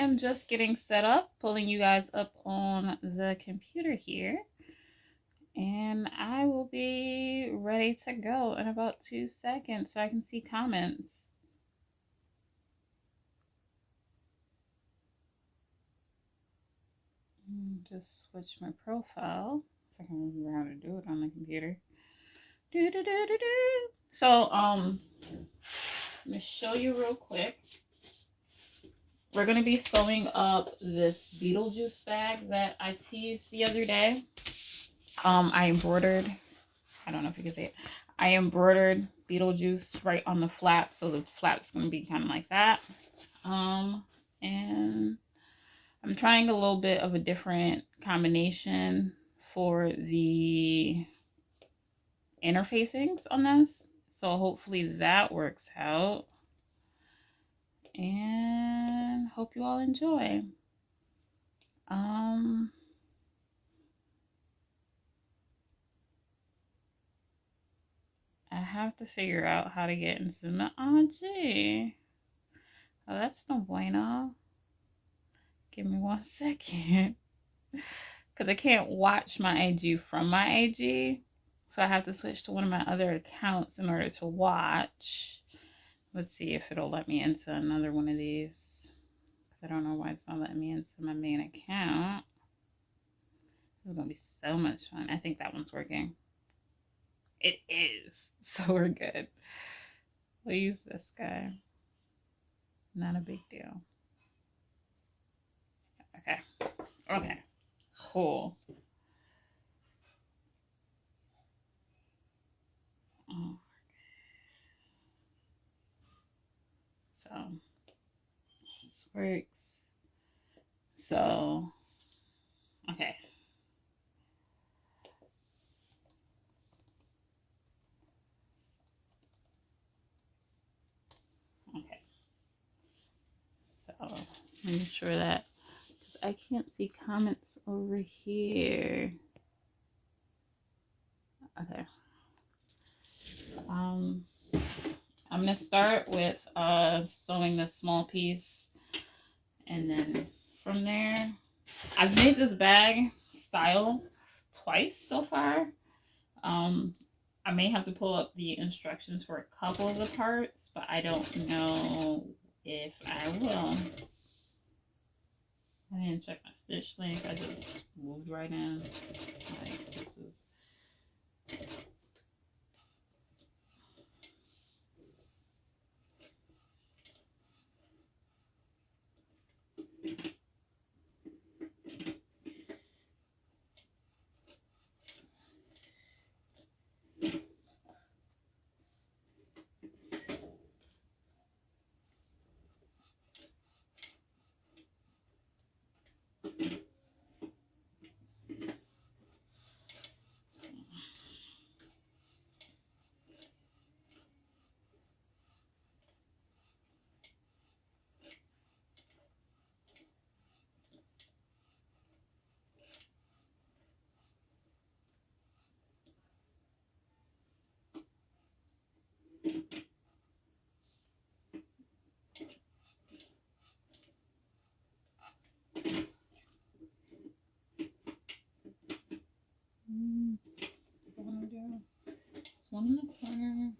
am just getting set up, pulling you guys up on the computer here. And I will be ready to go in about 2 seconds so I can see comments. Just switch my profile. If I can remember how to do it on the computer. So, let me show you real quick. We're going to be sewing up this Beetlejuice bag that I teased the other day. I embroidered, I don't know if you can see it. I embroidered Beetlejuice right on the flap, so the flap's going to be kind of like that. And I'm trying a little bit of a different combination for the interfacings on this, so hopefully that works out. And hope you all enjoy. I have to figure out how to get into my IG. Oh, that's no bueno. Give me 1 second. Because I can't watch my IG from my IG. So I have to switch to one of my other accounts in order to watch. Let's see if it'll let me into another one of these. I don't know why it's not letting me into my main account. This is going to be so much fun. I think that one's working. It is. So we're good. We'll use this guy. Not a big deal. Okay. Okay. Cool. Oh. So this works. So okay. Okay. So make sure that, because I can't see comments over here. Okay. I'm gonna start with sewing this small piece, and then from there, I've made this bag style twice so far. I may have to pull up the instructions for a couple of the parts, but I don't know if I will. I didn't check my stitch length. I just moved right in. Like, this is... One in the corner.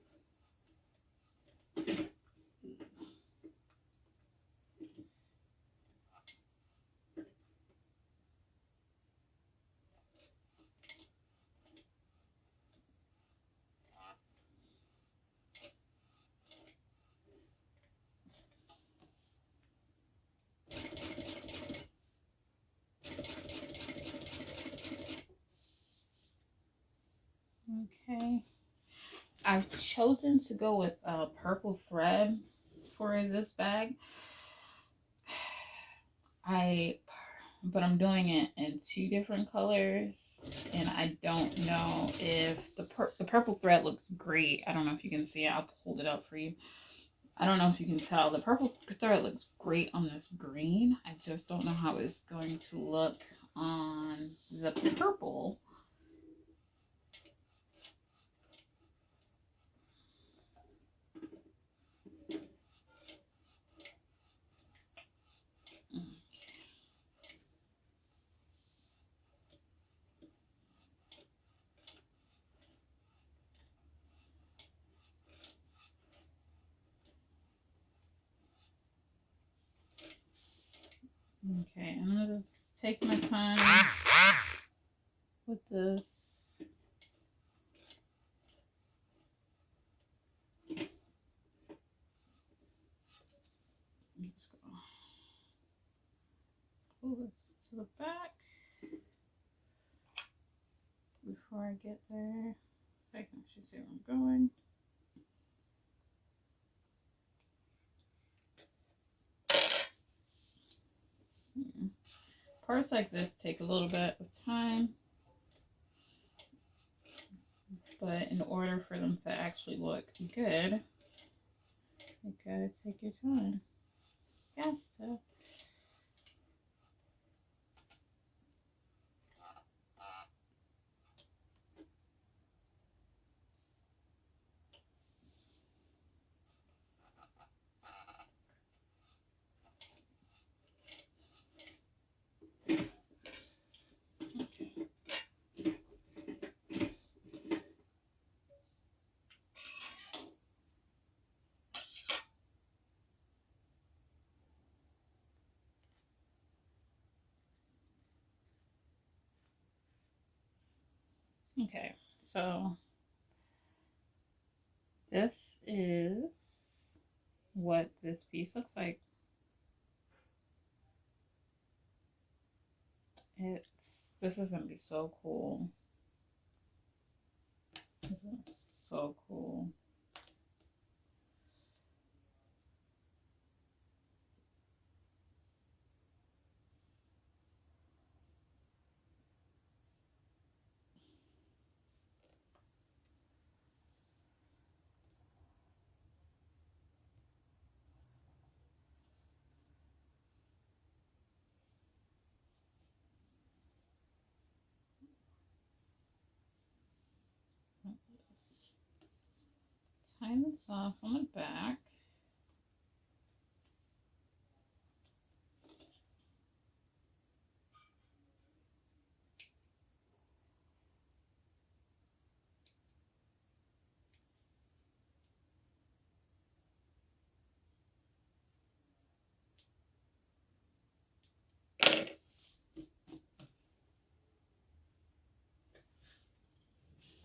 Okay. I've chosen to go with purple thread for this bag. But I'm doing it in 2 different colors, and I don't know if the purple thread looks great. I don't know if you can see it. I'll hold it up for you. I don't know if you can tell. The purple thread looks great on this green. I just don't know how it's going to look on the purple. Okay, I'm gonna just take my time with this. I'm just gonna pull this to the back before I get there, so I can actually see where I'm going. Parts like this take a little bit of time, but in order for them to actually look good, you gotta take your time. Yes, so. Okay, so this is what this piece looks like. This is gonna be so cool. This is so cool. Tie this off on the back.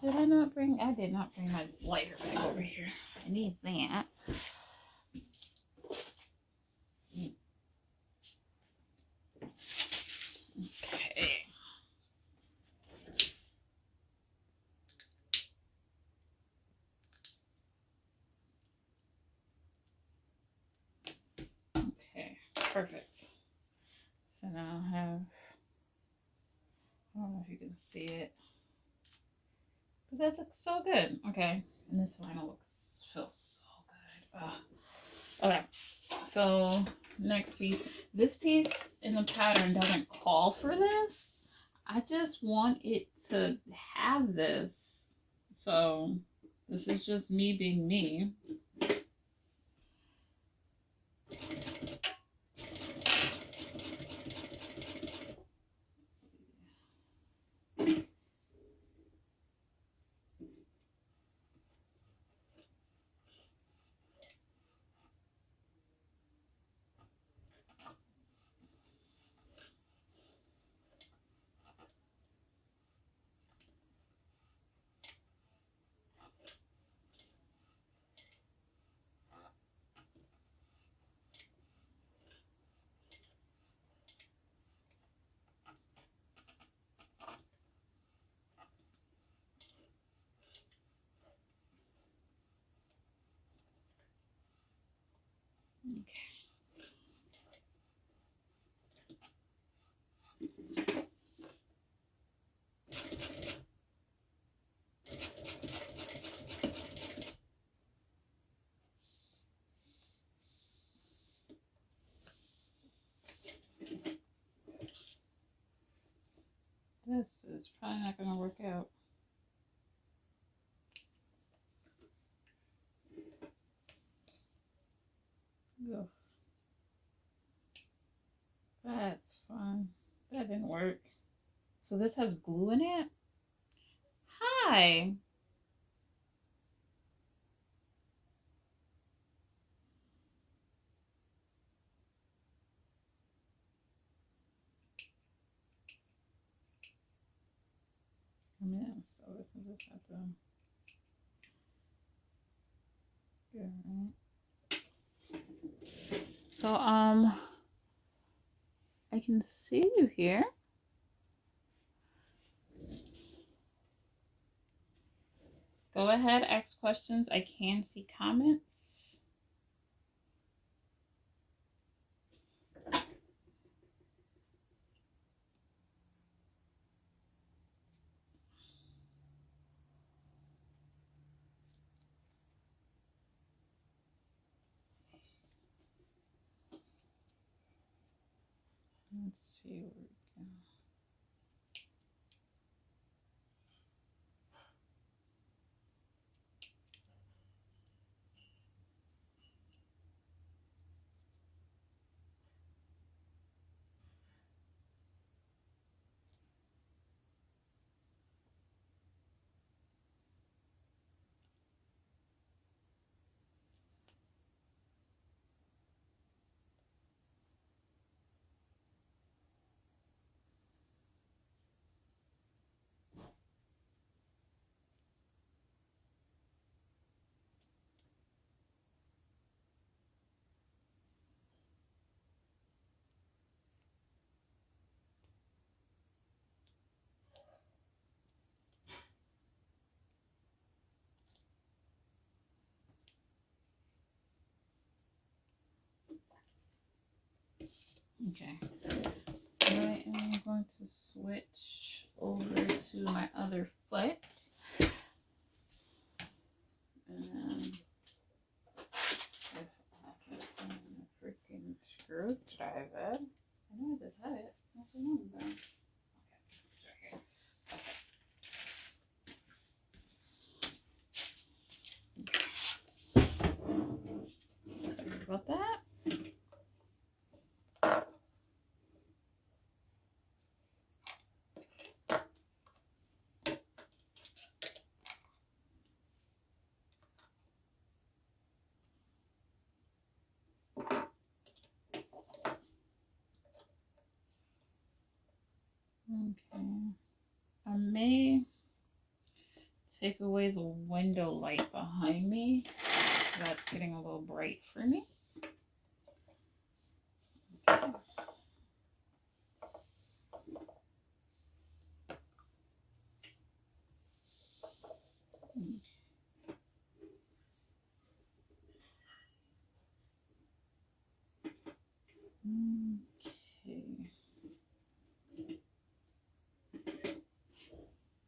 Did I not bring? I did not bring my lighter back over here. I need that. Okay. Okay, perfect. So now I have, I don't know if you can see it, but that looks so good. Okay, and this vinyl feels so good. Ugh. Okay, so next piece. This piece in the pattern doesn't call for this. I just want it to have this. So this is just me being me. This is probably not going to work out. Ugh. That's fun. That didn't work. So this has glue in it? Hi. just have to get right. So I can see you here. Go ahead, ask questions. I can see comments. Let's see where we go. Okay. I am going to switch over to my other foot. And if I can find a freaking screwdriver. I know I just had it. Not so long ago. Sorry about that. Okay. I may take away the window light behind me. That's getting a little bright for me. Okay.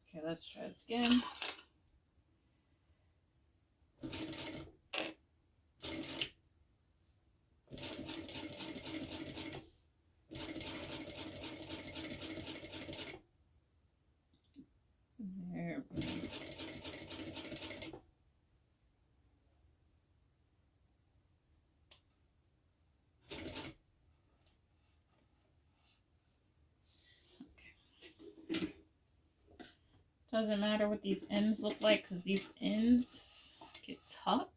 Okay, let's try this again. There. Doesn't matter what these ends look like because these ends get tucked.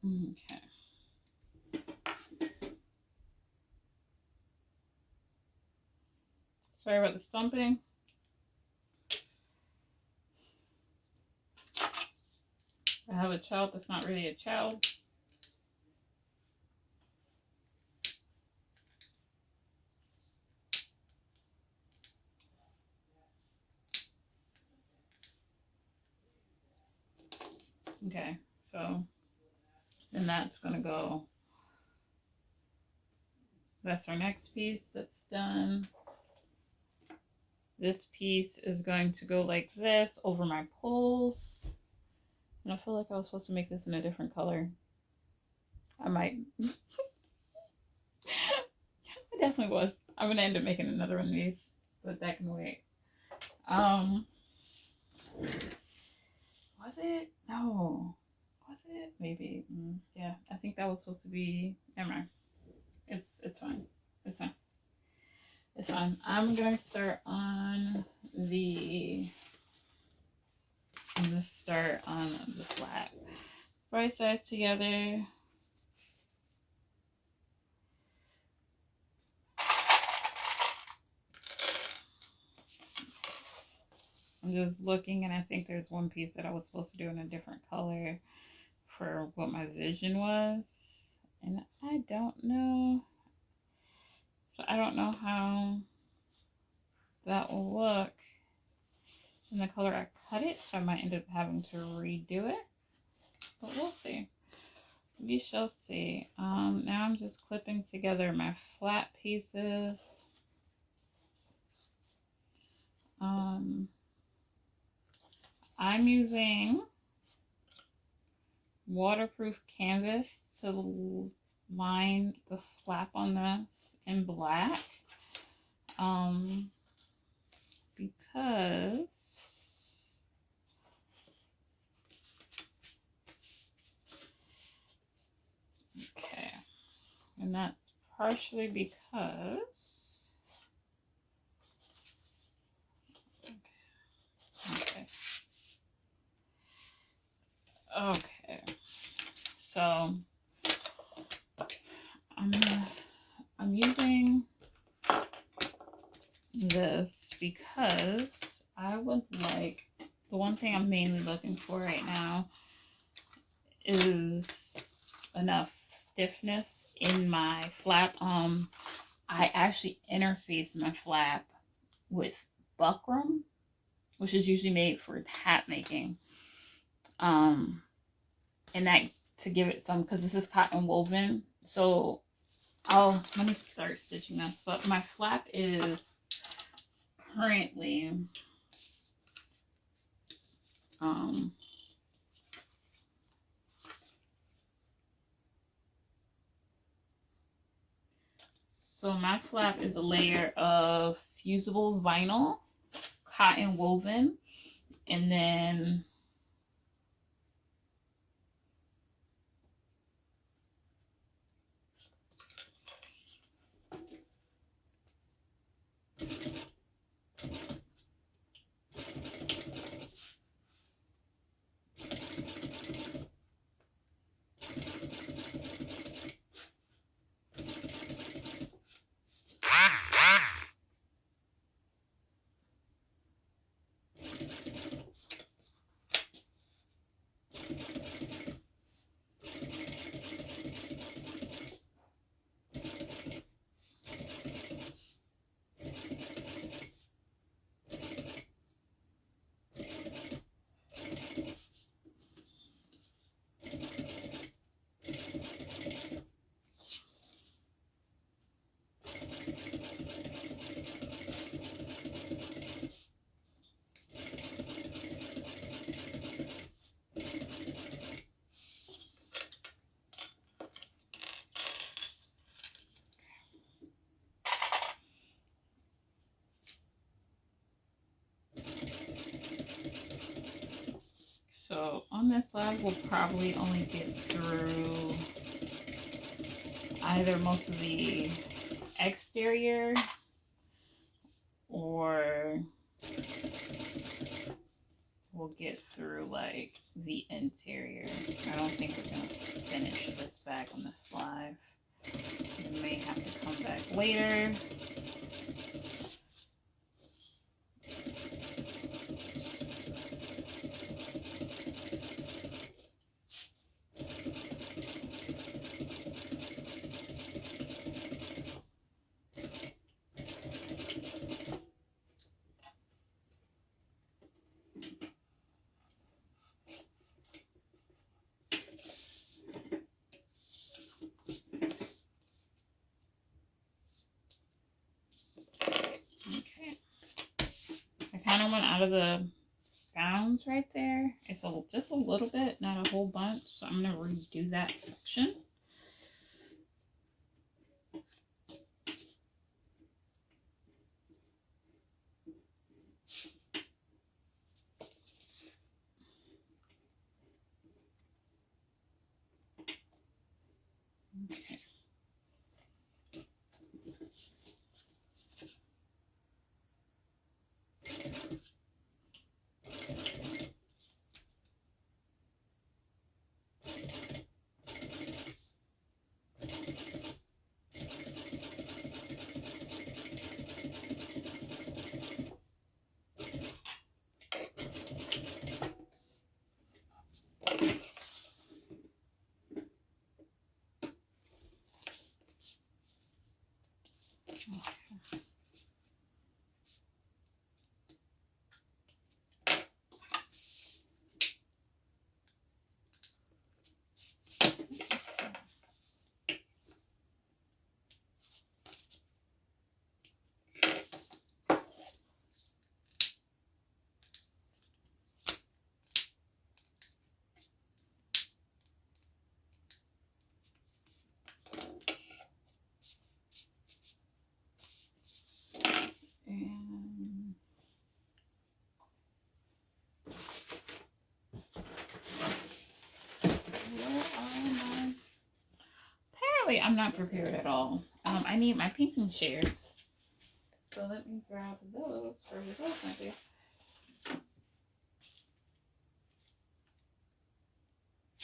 Okay. Sorry about the stumping. I have a child that's not really a child. Okay, so then that's going to go. That's our next piece that's done. This piece is going to go like this over my poles. And I feel like I was supposed to make this in a different color. I might. I definitely was. I'm gonna end up making another one of these, but that can wait. Was it? No. Was it? Maybe. Yeah, I think that was supposed to be. Never mind. It's fine. It's fine. It's fine. I'm gonna start on the. I'm gonna start on the flat. Right sides together. I'm just looking, and I think there's one piece that I was supposed to do in a different color for what my vision was, and I don't know. So I don't know how that will look in the color I cut it. So I might end up having to redo it, but we'll see. We shall see. Now I'm just clipping together my flat pieces. I'm using waterproof canvas to line the flap on this in black. Because okay, and that's partially because okay, so I'm using this because I would like, the one thing I'm mainly looking for right now is enough stiffness in my flap. I actually interface my flap with buckram, which is usually made for hat making. And that to give it some, because this is cotton woven. So let me start stitching this. But my flap is currently so my flap is a layer of fusible vinyl, cotton woven, and then so on this side we'll probably only get through either most of the exterior or we'll get through like the interior. I don't think we're gonna finish this back on the sleeve. We may have to come back later. I kind of went out of the expounds right there. It's just a little bit, not a whole bunch. So I'm going to redo that section. Okay. And apparently I'm not prepared at all. I need my pinking shears. So let me grab those for those might be.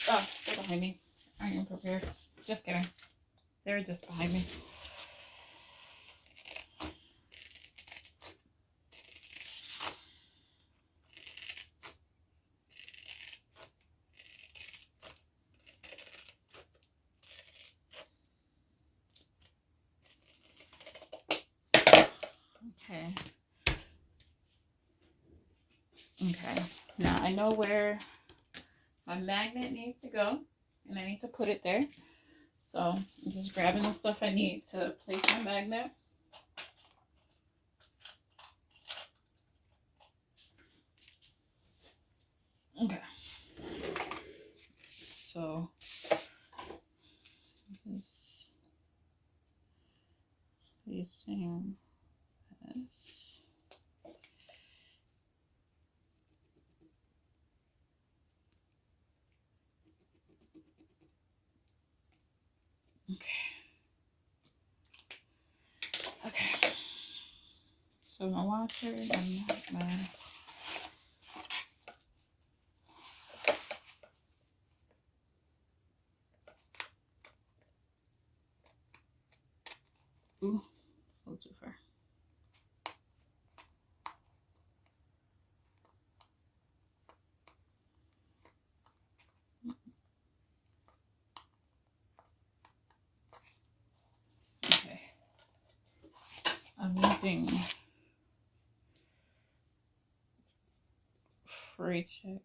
Oh, they're behind me. I am prepared. Just kidding. They're just behind me. Okay. Okay. Now I know where my magnet needs to go, and I need to put it there. So I'm just grabbing the stuff I need to place my magnet. Okay. So this placing this. Okay. So my washer and my ooh, it's a little too far. Okay. I'm using free check.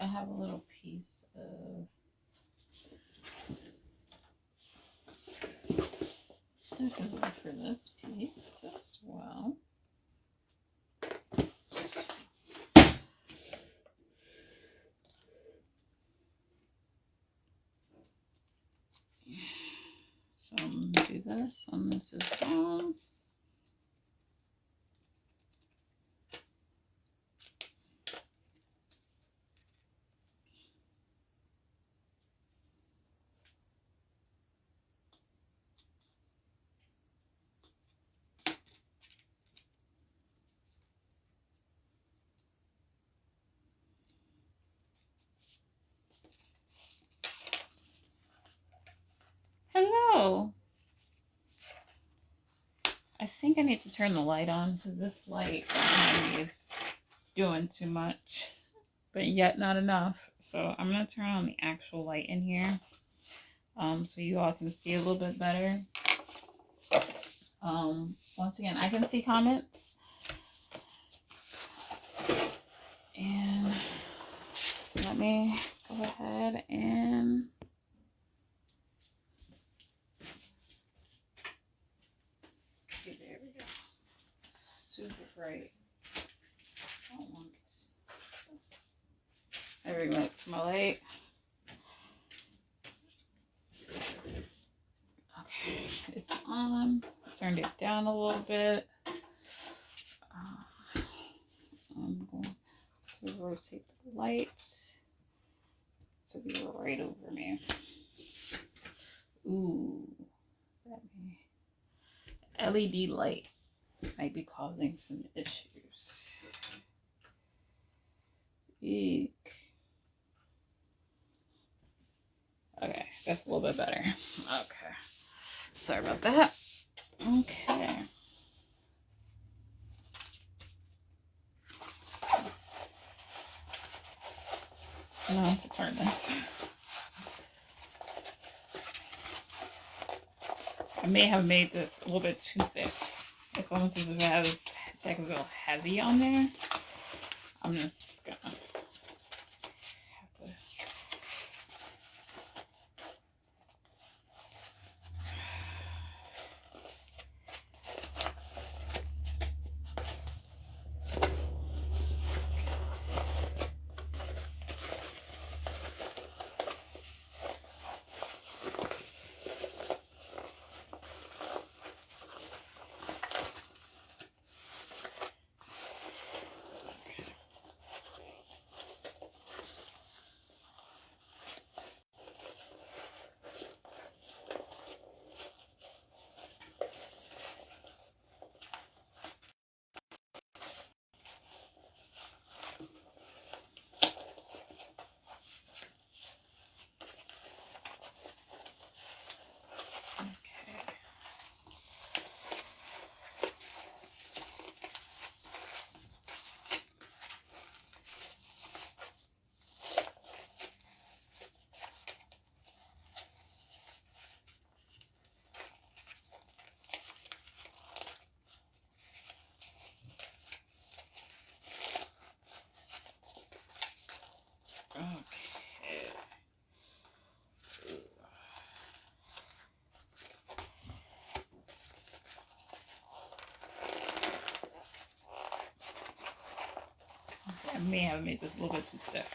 I have a little piece of I can go for this piece as well. So I'm gonna do this on this as well. So I think I need to turn the light on because this light behind me is doing too much, but yet not enough. So I'm gonna turn on the actual light in here, so you all can see a little bit better. Once again, I can see comments, and let me go ahead and okay, there we go. Super bright. I don't want this. There we go. It's my light. Okay, it's on. Turned it down a little bit. I'm going to rotate the light to be right over me. Ooh, that LED light might be causing some issues. Eek. Okay, that's a little bit better. Okay, sorry about that. Okay. Now to turn this. I may have made this a little bit too thick. It's almost as if it has like a little heavy on there. I'm just gonna have to. Okay. I may have made this a little bit too stiff.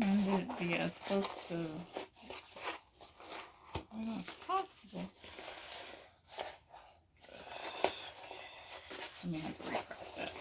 And it'd be as close to I know it's possible. I may have to repress that.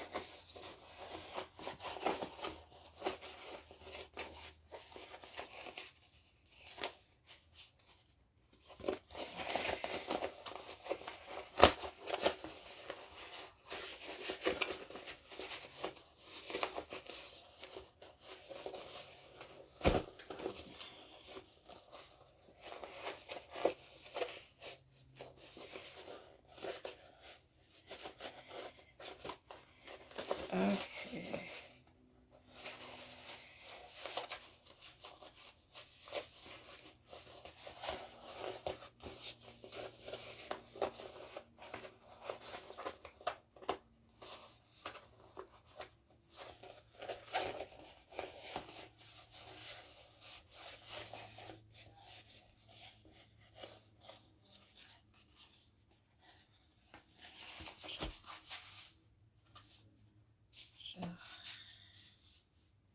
Okay.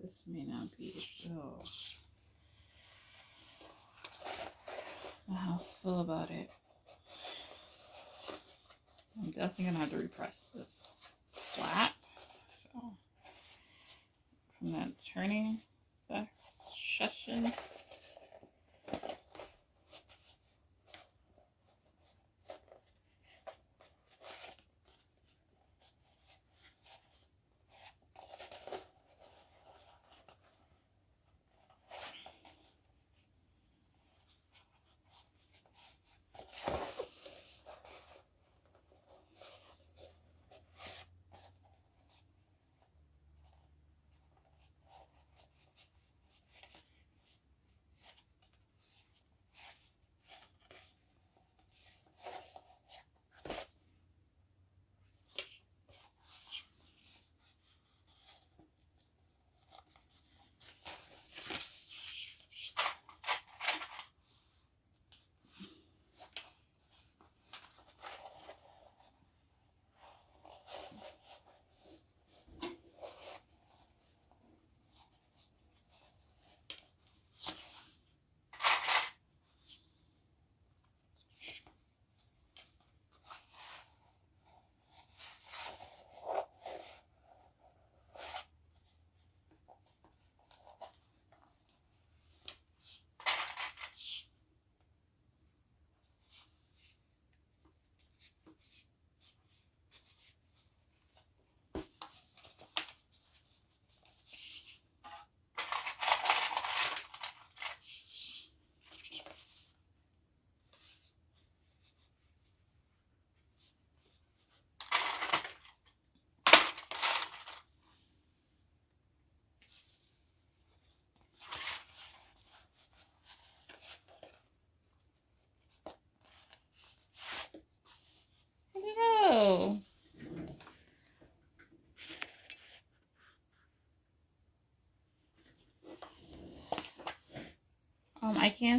This may not be so. How I feel about it. I'm definitely gonna have to repress this flat. So from that turning section.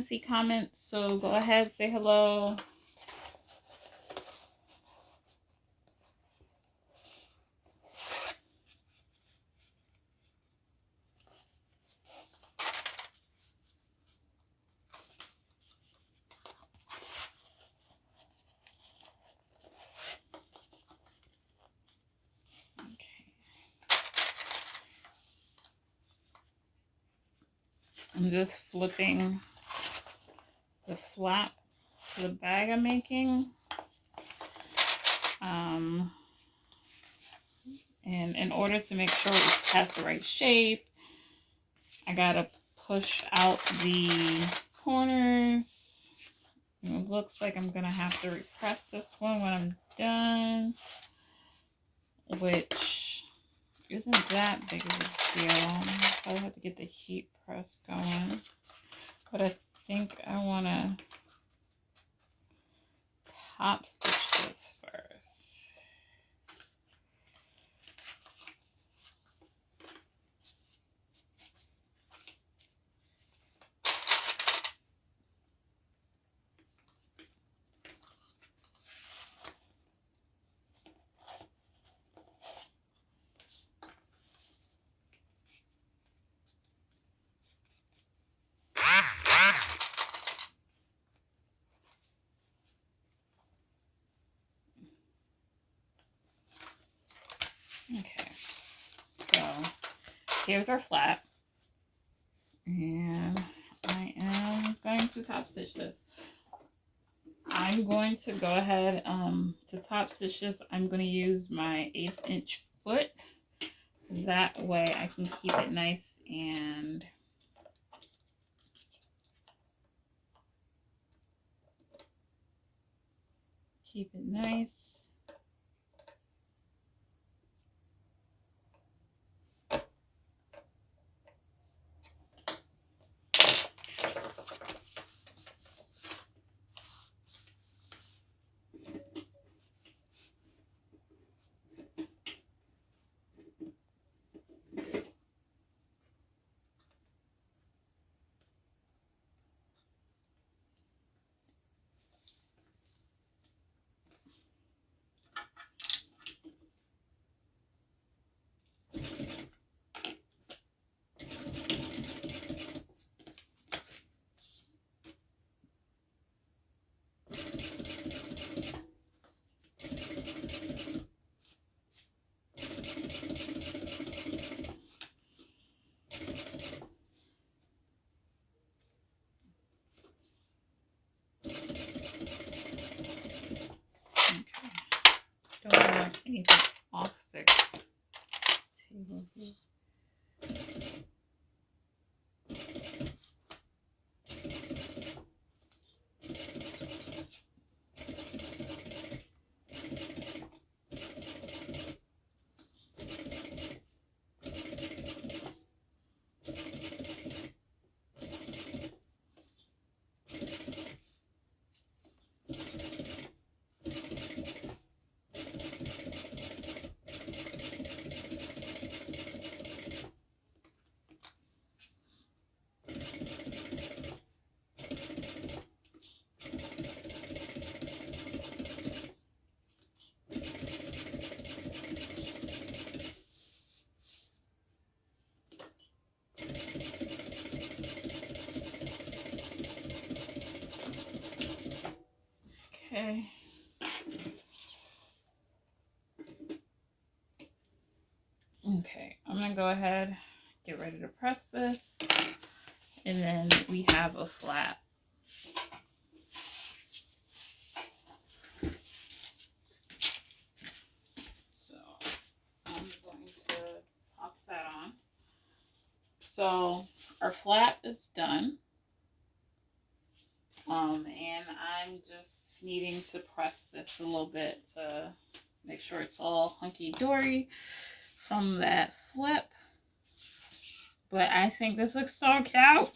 can't see comments, so go ahead, say hello. I'm just flipping the flap to the bag I'm making. And in order to make sure it has the right shape, I gotta push out the corners. It looks like I'm gonna have to repress this one when I'm done, which isn't that big of a deal. I'll have to get the heat press going, but I think I want to top stitch this first. Okay, so here's our flap, and I am going to top stitch this. I'm going to go ahead to top stitch this. I'm going to use my 1/8 inch foot. That way I can keep it nice and keep it nice. Don't want anything off the table here. Okay. Okay, I'm gonna go ahead, get ready to press this, and then we have a flap. So I'm going to pop that on. So our flap is done. And I'm just needing to press this a little bit to make sure it's all hunky-dory from that flip. But I think this looks so cute.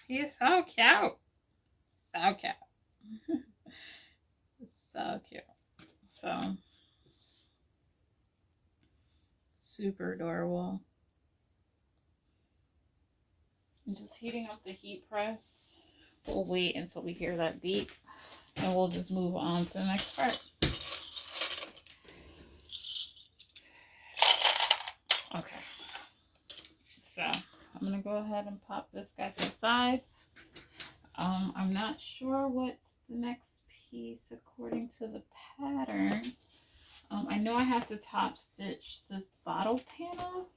He's so cute. So cute. So cute. So super adorable. I'm just heating up the heat press we'll wait until we hear that beep, and we'll just move on to the next part. Okay, so I'm gonna go ahead and pop this guy to the side. I'm not sure what's the next piece according to the pattern. I know I have to top stitch this bottle panel.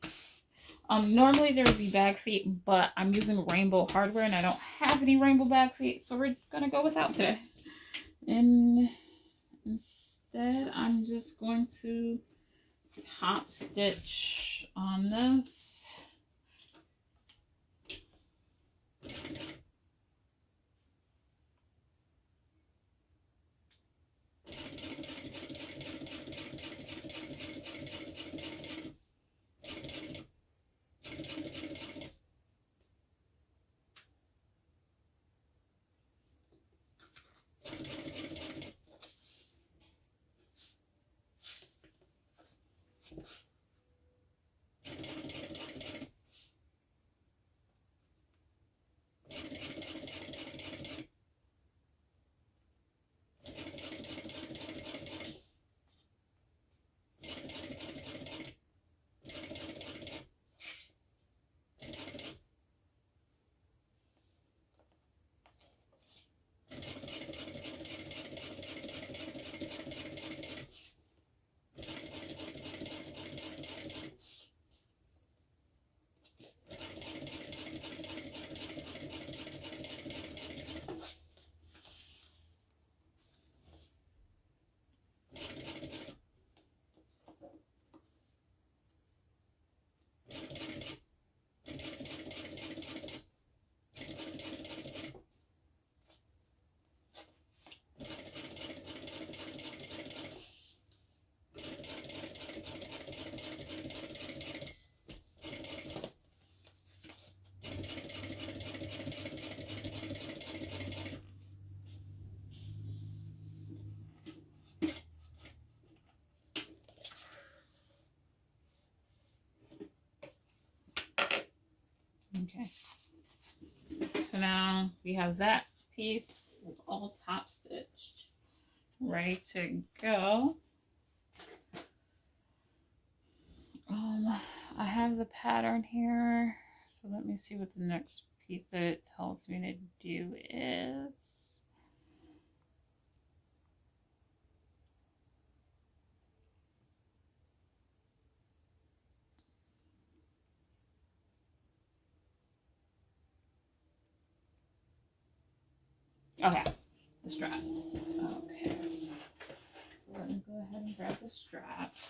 Normally there would be bag feet, but I'm using rainbow hardware and I don't have any rainbow bag feet, so we're gonna go without today. And instead, I'm just going to top stitch on this. Okay, so now we have that piece all top stitched, ready to go. I have the pattern here, so let me see what the next piece that it tells me to do is. Okay, the straps. Okay, so let me go ahead and grab the straps.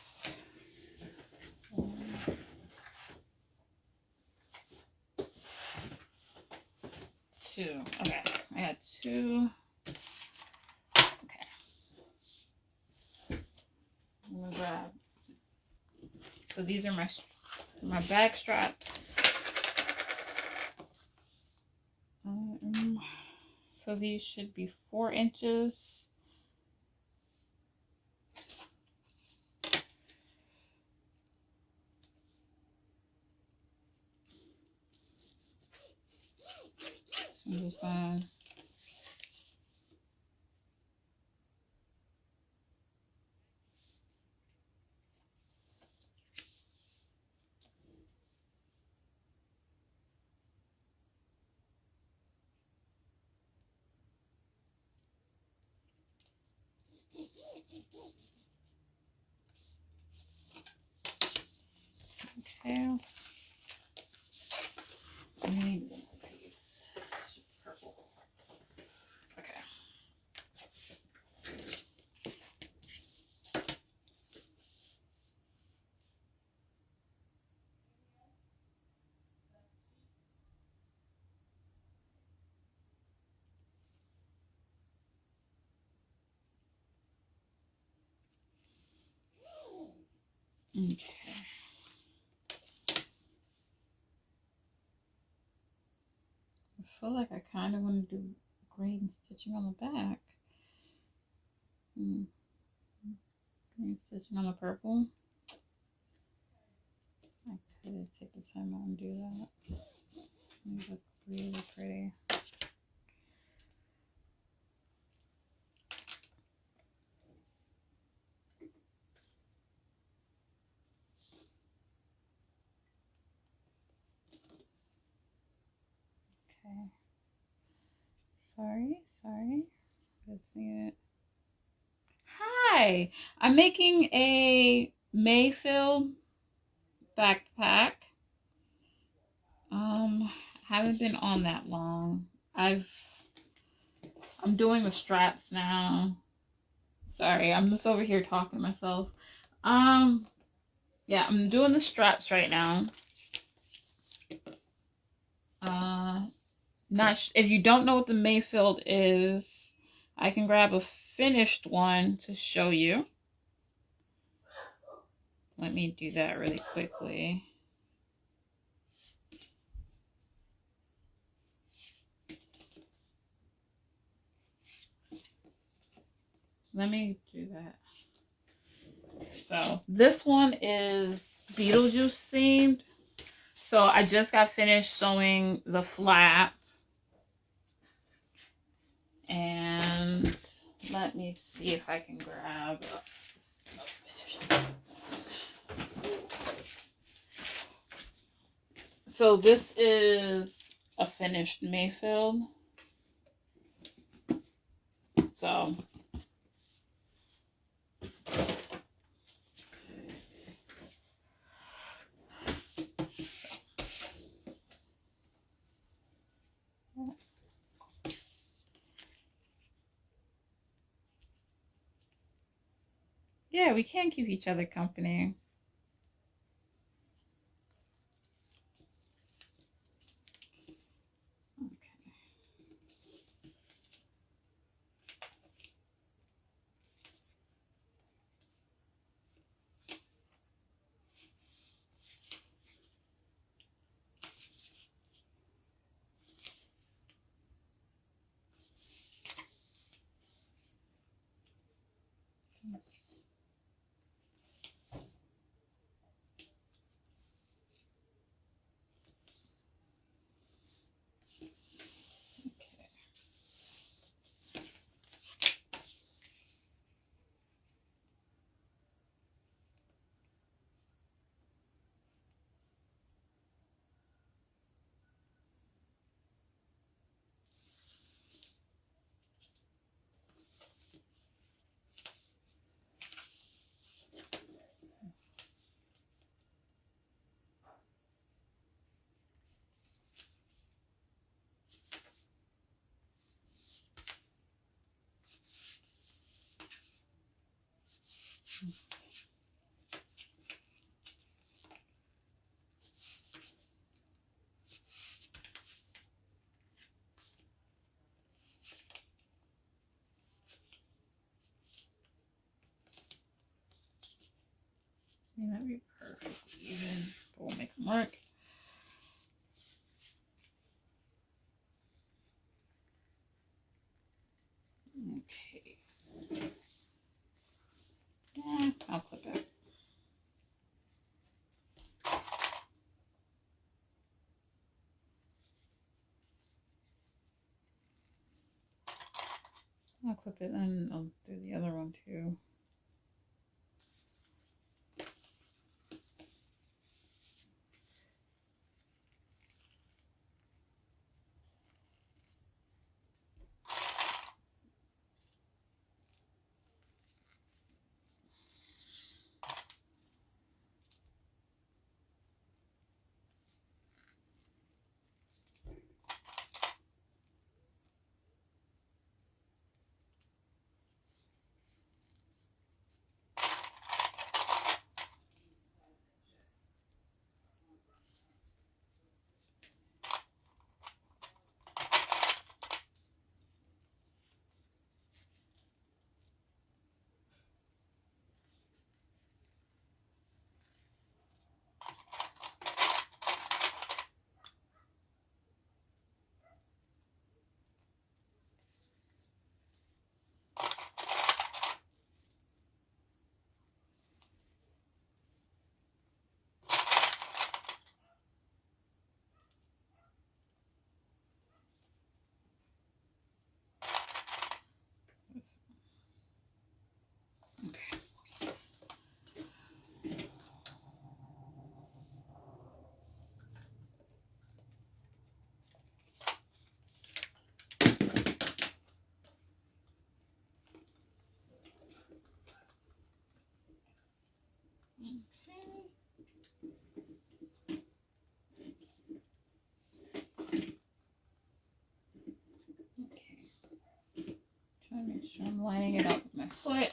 Two. Okay, I got two. Okay, I'm gonna grab. So these are my bag straps. So these should be 4 inches. So I'm just going okay. I need one piece. Purple. Okay. Okay. I feel like I kind of want to do green stitching on the back. Green stitching on the purple. I could take the time out and do that. It looks really pretty. Okay. Sorry. Let's see it. Hi! I'm making a Mayfield backpack. Haven't been on that long. I'm doing the straps now. Sorry, I'm just over here talking to myself. Yeah, I'm doing the straps right now. If you don't know what the Mayfield is, I can grab a finished one to show you. Let me do that really quickly. Let me do that. So this one is Beetlejuice themed. So I just got finished sewing the flap. And let me see if I can grab a finished. So this is a finished Mayfield. So yeah, we can keep each other company. That'd be perfect even. But we'll make them work. Okay. Yeah, I'll clip it. I'll clip it and I'll do the other one too. Trying to make sure I'm lining it up with my foot.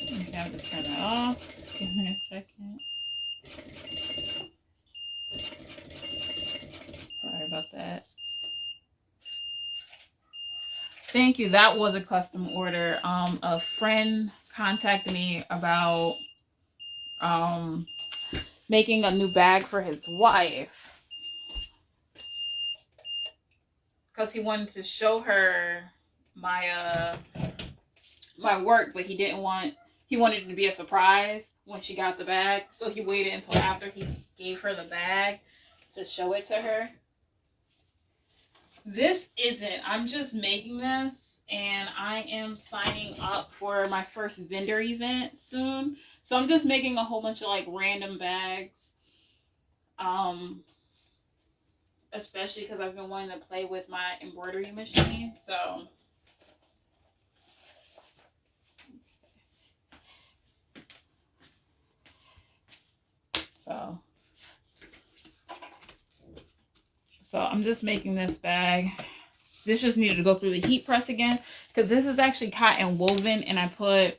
I have to turn that off. Give me a second. Sorry about that. Thank you. That was a custom order. A friend contacted me about making a new bag for his wife because he wanted to show her my my work, but he wanted it to be a surprise when she got the bag, so he waited until after he gave her the bag to show it to her. This isn't. I'm just making this, and I am signing up for my first vendor event soon. So I'm just making a whole bunch of like random bags. Especially because I've been wanting to play with my embroidery machine. So I'm just making this bag. This just needed to go through the heat press again because this is actually cotton woven, and I put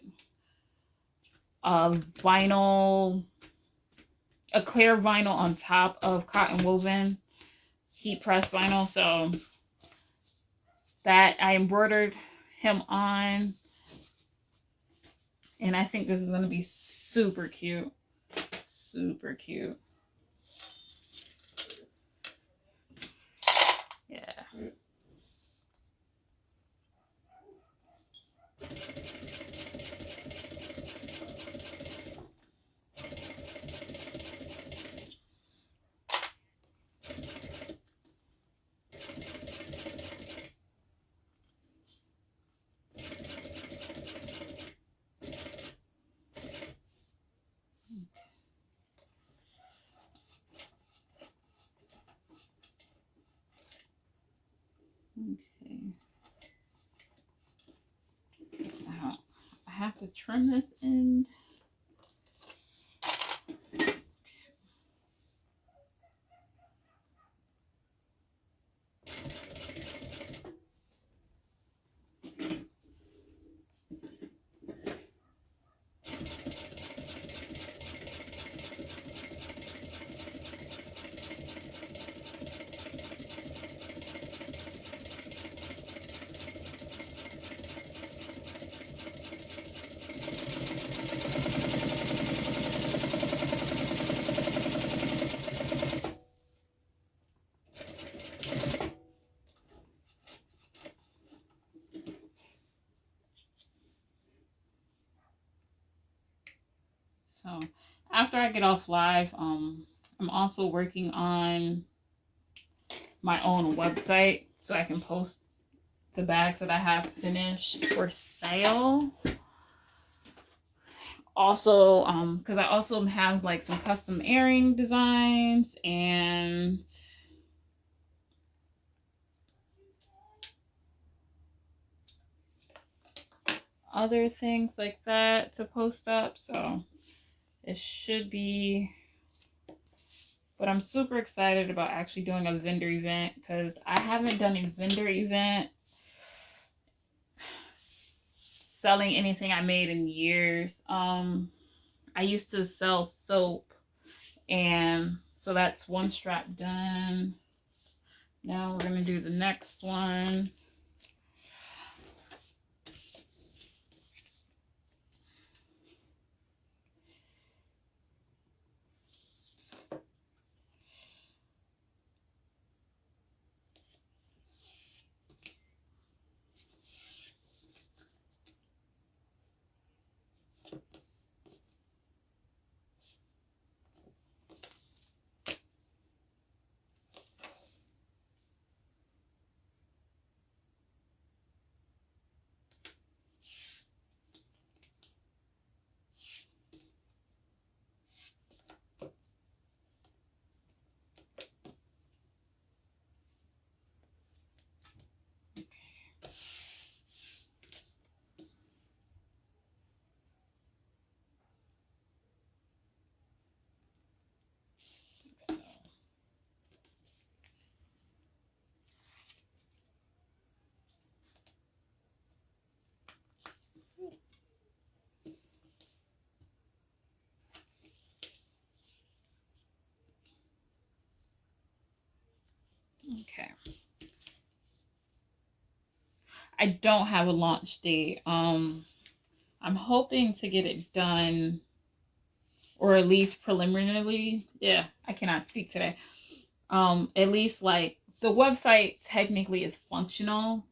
a clear vinyl on top of cotton woven heat press vinyl. So that I embroidered him on, and I think this is going to be super cute. Super cute. Yeah. Okay. Now I have to trim this end. So after I get off live, I'm also working on my own website so I can post the bags that I have finished for sale. Also, because I also have like some custom earring designs and other things like that to post up. So it should be, but I'm super excited about actually doing a vendor event because I haven't done a vendor event selling anything I made in years. I used to sell soap, and so that's one strap done. Now we're gonna do the next one. Okay. I don't have a launch date. I'm hoping to get it done, or at least preliminarily. Yeah, I cannot speak today. At least like the website technically is functional.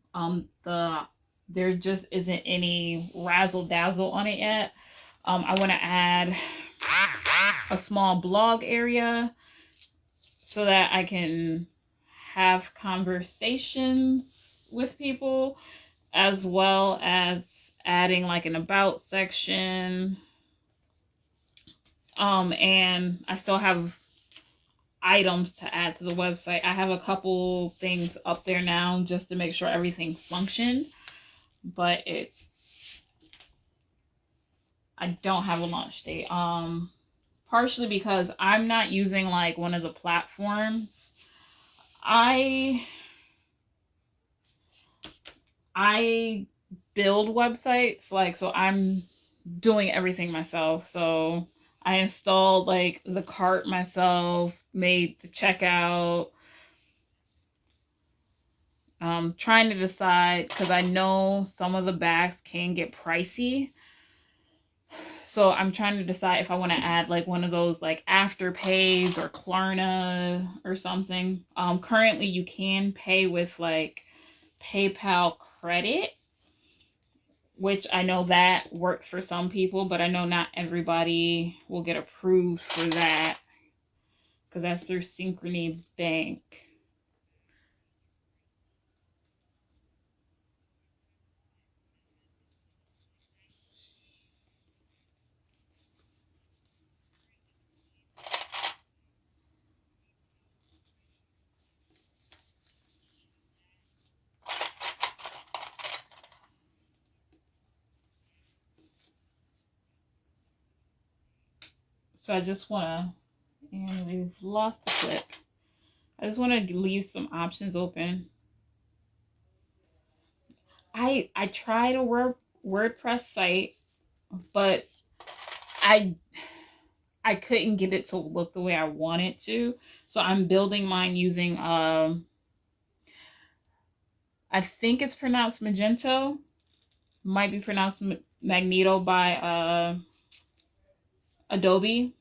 There just isn't any razzle dazzle on it yet. I want to add a small blog area so that I can have conversations with people, as well as adding like an about section. And I still have items to add to the website. I have a couple things up there now just to make sure everything functions, but I don't have a launch date. Partially because I'm not using like one of the platforms. I build websites, like, so I'm doing everything myself. So I installed like the cart myself, made the checkout. Trying to decide, because I know some of the bags can get pricey. So I'm trying to decide if I want to add like one of those like Afterpays or Klarna or something. Currently you can pay with like PayPal credit, which I know that works for some people, but I know not everybody will get approved for that because that's through Synchrony Bank. So I just want to, and we've lost the clip. I just want to leave some options open. I tried a WordPress site, but I couldn't get it to look the way I want it to. So I'm building mine using I think it's pronounced Magento. Might be pronounced Magneto by Adobe.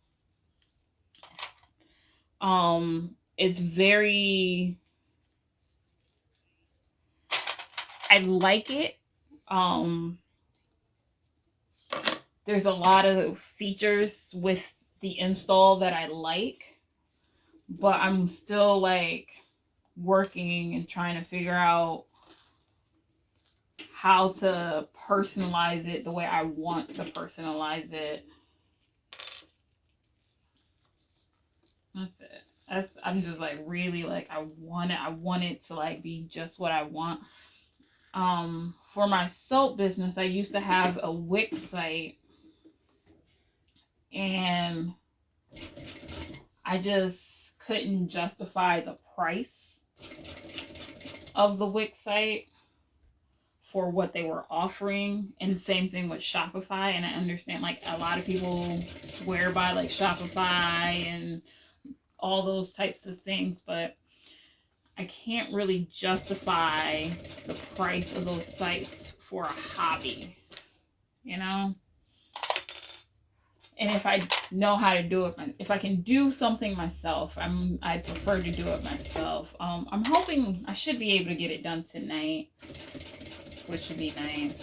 It's very, I like it. There's a lot of features with the install that I like, but I'm still like working and trying to figure out how to personalize it the way I want to personalize it. That's it. I'm just like really like I want it to like be just what I want. For my soap business, I used to have a Wix site, and I just couldn't justify the price of the Wix site for what they were offering. And same thing with Shopify. And I understand like a lot of people swear by like Shopify and all those types of things, but I can't really justify the price of those sites for a hobby, you know? And if I know how to do it, if I can do something myself, I prefer to do it myself. I'm hoping I should be able to get it done tonight, which should be nice.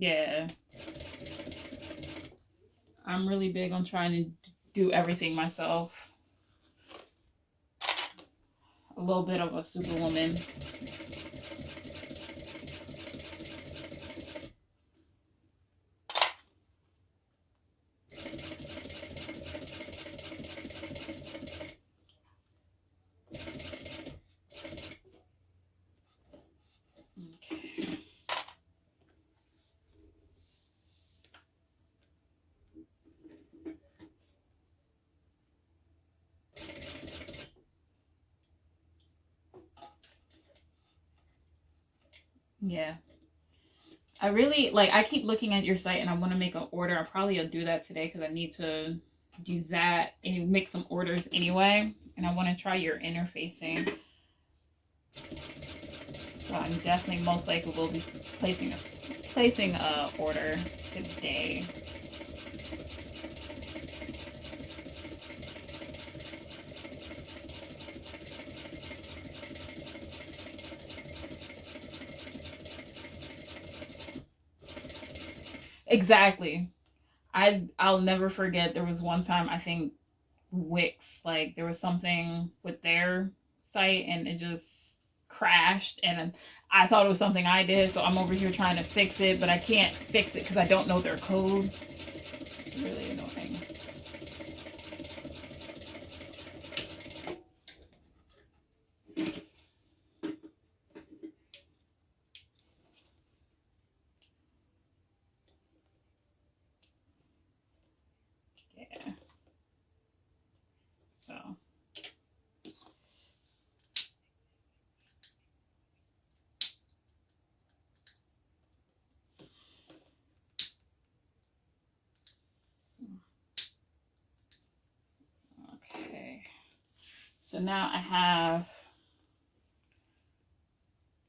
Yeah. I'm really big on trying to do everything myself. A little bit of a superwoman. Okay. Yeah. I really, like, I keep looking at your site and I want to make an order. I probably will do that today because I need to do that and make some orders anyway. And I want to try your interfacing. So I'm definitely most likely will be placing a order today. Exactly. I'll never forget, there was one time, I think Wix, like there was something with their site and it just crashed, and I thought it was something I did, so I'm over here trying to fix it, but I can't fix it because I don't know their code. It's really annoying. Yeah. So. Okay. So now I have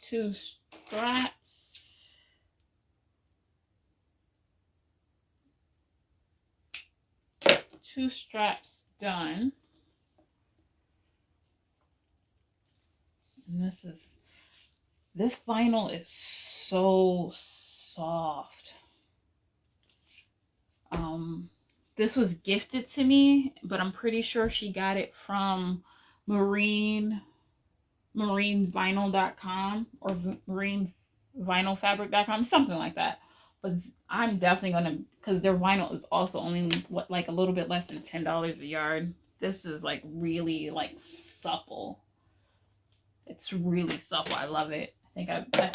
2 straps. Two straps done. And this vinyl is so soft. This was gifted to me, but I'm pretty sure she got it from marinevinyl.com or marinevinylfabric.com, something like that. But I'm definitely gonna, because their vinyl is also only like a little bit less than $10 a yard. This is like really like supple. It's really supple. I love it. I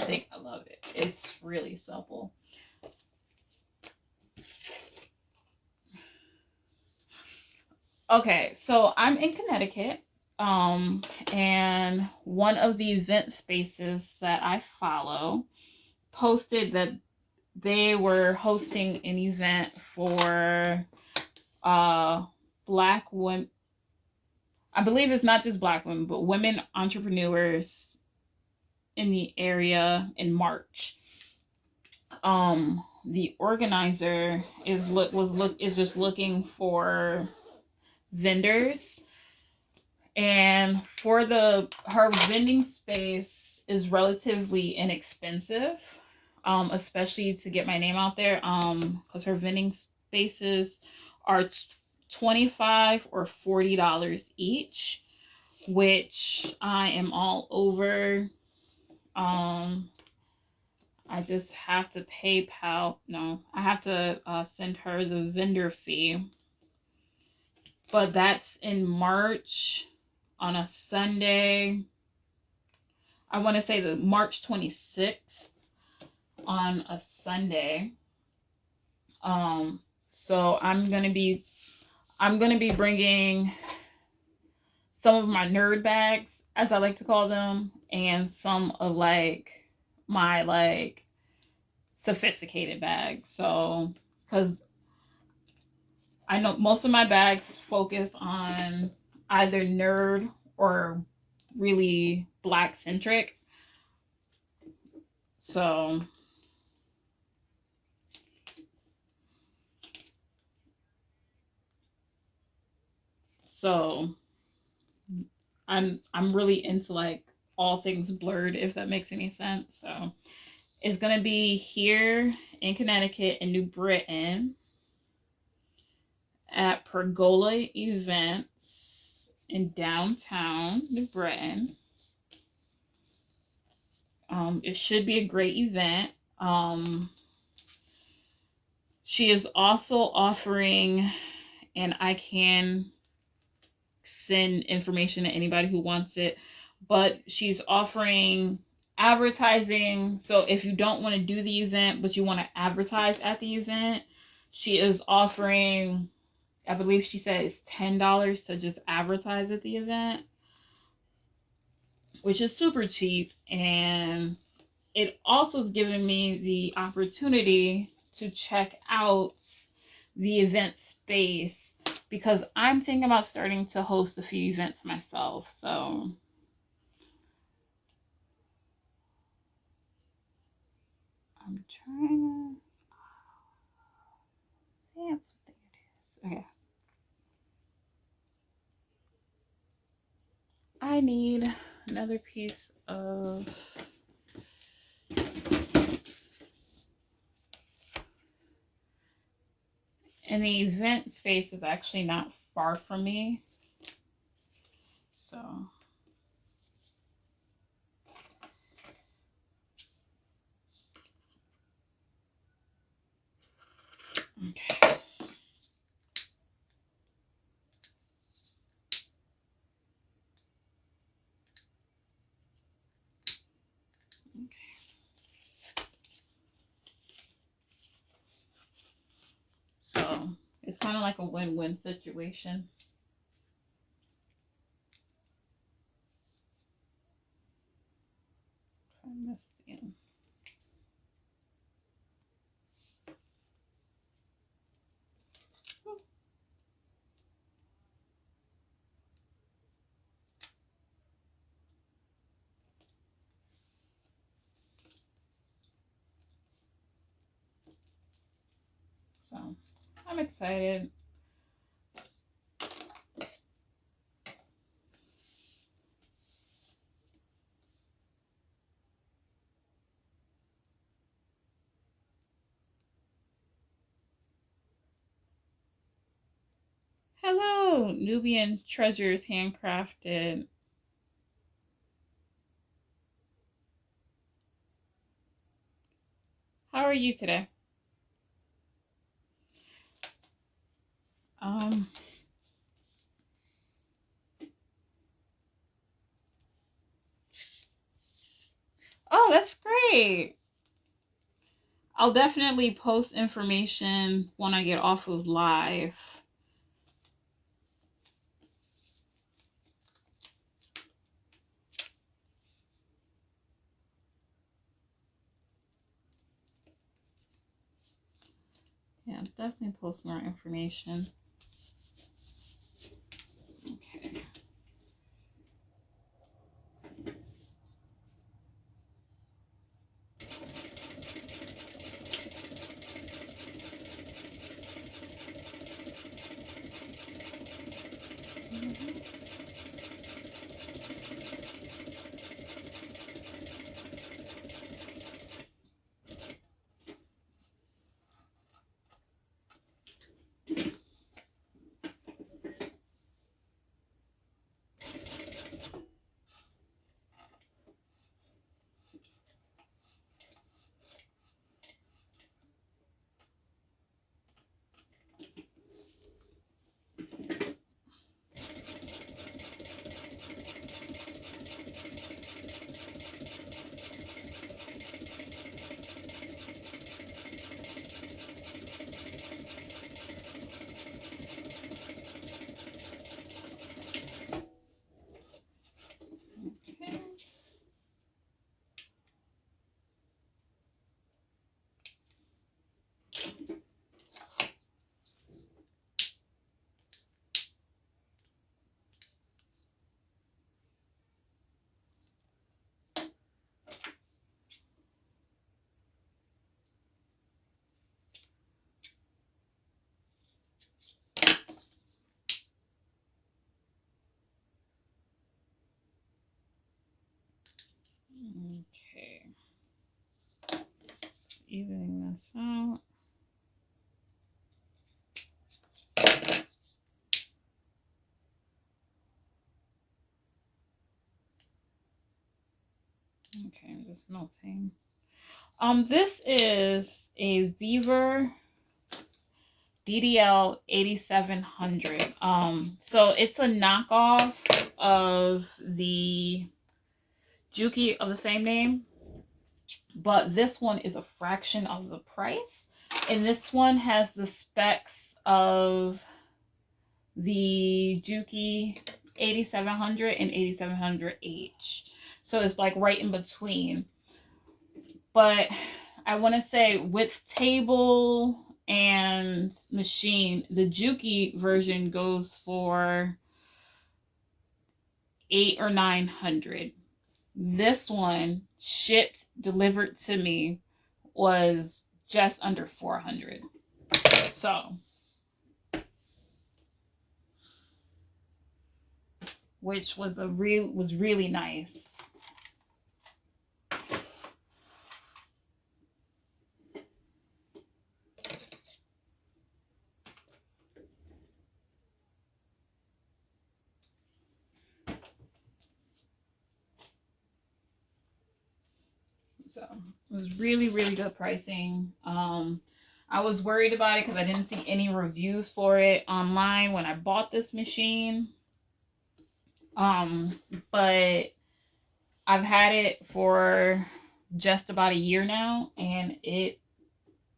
think I love it. It's really supple. Okay, so I'm in Connecticut, and one of the event spaces that I follow posted that they were hosting an event for Black women. I believe it's not just Black women, but women entrepreneurs in the area in March. The organizer is just looking for vendors, and for her vending space is relatively inexpensive, especially to get my name out there, because her vending spaces are $25 or $40 each, which I am all over. I just have to I have to send her the vendor fee. But that's in March on a Sunday. I want to say the March 26th on a Sunday. So I'm gonna be bringing some of my nerd bags, as I like to call them, and some of like my like sophisticated bags. So, because I know most of my bags focus on either nerd or really Black centric. So I'm really into like all things blurred, if that makes any sense. So it's gonna be here in Connecticut and New Britain at Pergola Events in downtown New Britain. It should be a great event. She is also offering, and I can send information to anybody who wants it, but she's offering advertising. So if you don't want to do the event, but you want to advertise at the event, she is offering, I believe she said it's $10 to just advertise at the event, which is super cheap. And it also is giving me the opportunity to check out the event space, because I'm thinking about starting to host a few events myself. So I'm trying to, yeah, okay. I need another piece of, and the event space is actually not far from me. So okay. So it's kind of like a win-win situation. I missed the end. So I'm excited. Hello, Nubian Treasures Handcrafted. How are you today? Oh, that's great. I'll definitely post information when I get off of live. Yeah, definitely post more information. Okay. Okay. Evening this out. Okay, I'm just melting. This is a Zever DDL 8700. So it's a knockoff of the Juki of the same name, but this one is a fraction of the price. And this one has the specs of the Juki 8700 and 8700H. So it's like right in between. But I want to say with table and machine, the Juki version goes for 800 or 900. This one, shipped, delivered to me, was just under 400. So, which was really nice. So it was really good pricing. I was worried about it because I didn't see any reviews for it online when I bought this machine. But I've had it for just about a year now, and it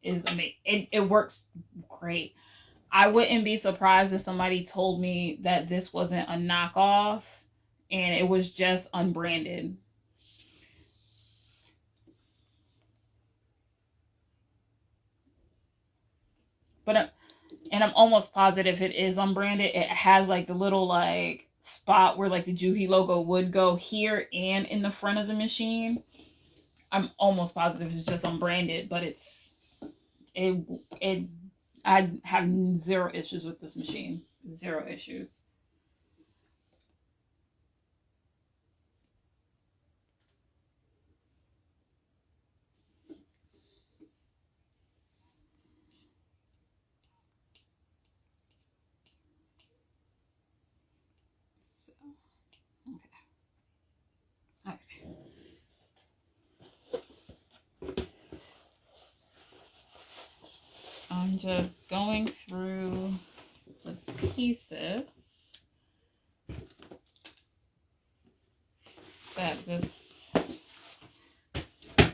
is amazing. It works great. I wouldn't be surprised if somebody told me that this wasn't a knockoff and it was just unbranded. But and I'm almost positive it is unbranded. It has like the little like spot where like the Juhi logo would go here and in the front of the machine. I'm almost positive it's just unbranded, but I have zero issues with this machine. Zero issues. I'm just going through the pieces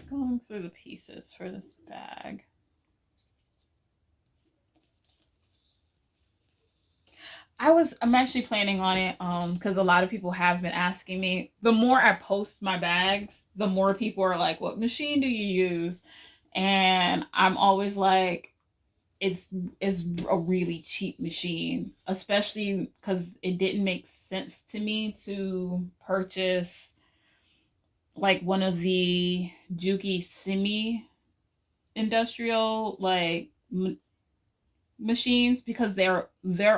going through the pieces for this bag. I'm actually planning on it because a lot of people have been asking me. The more I post my bags, the more people are like, what machine do you use? And I'm always like, it's a really cheap machine, especially because it didn't make sense to me to purchase like one of the Juki semi industrial like machines because they're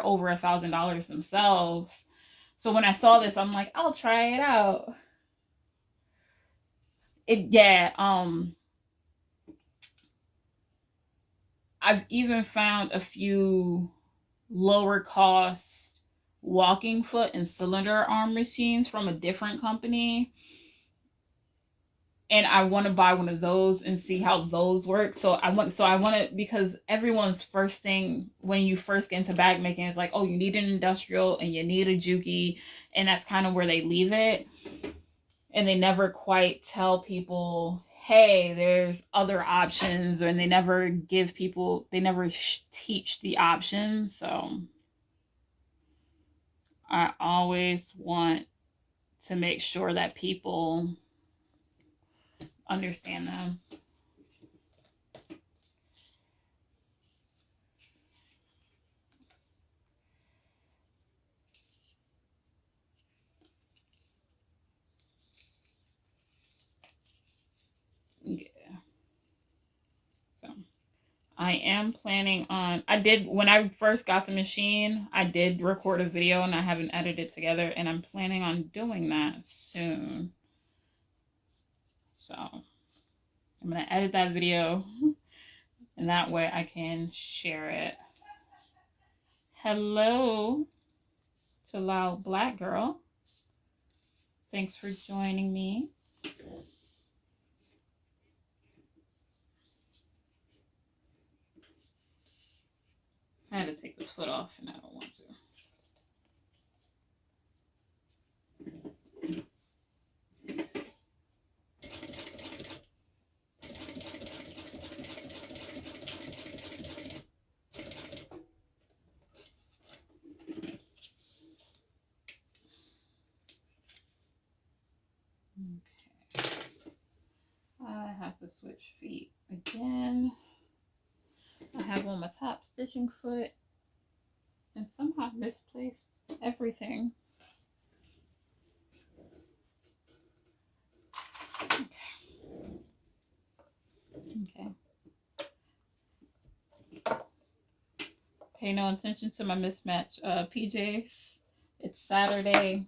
over $1,000 themselves. So when I saw this, I'm like, I'll try it out. I've even found a few lower cost walking foot and cylinder arm machines from a different company. And I want to buy one of those and see how those work. So I want to, because everyone's first thing when you first get into bag making is like, oh, you need an industrial and you need a Juki, and that's kind of where they leave it. And they never quite tell people, hey, there's other options, and they never teach the options. So I always want to make sure that people understand them. Yeah. So I am planning on, when I first got the machine, I did record a video and I haven't edited it together, and I'm planning on doing that soon. So I'm going to edit that video and that way I can share it. Hello to Loud Black Girl. Thanks for joining me. I had to take this foot off and I don't want to. Okay. I have to switch feet again. I have on my top stitching foot and somehow misplaced everything. Okay. Pay no attention to my mismatched PJs. It's Saturday.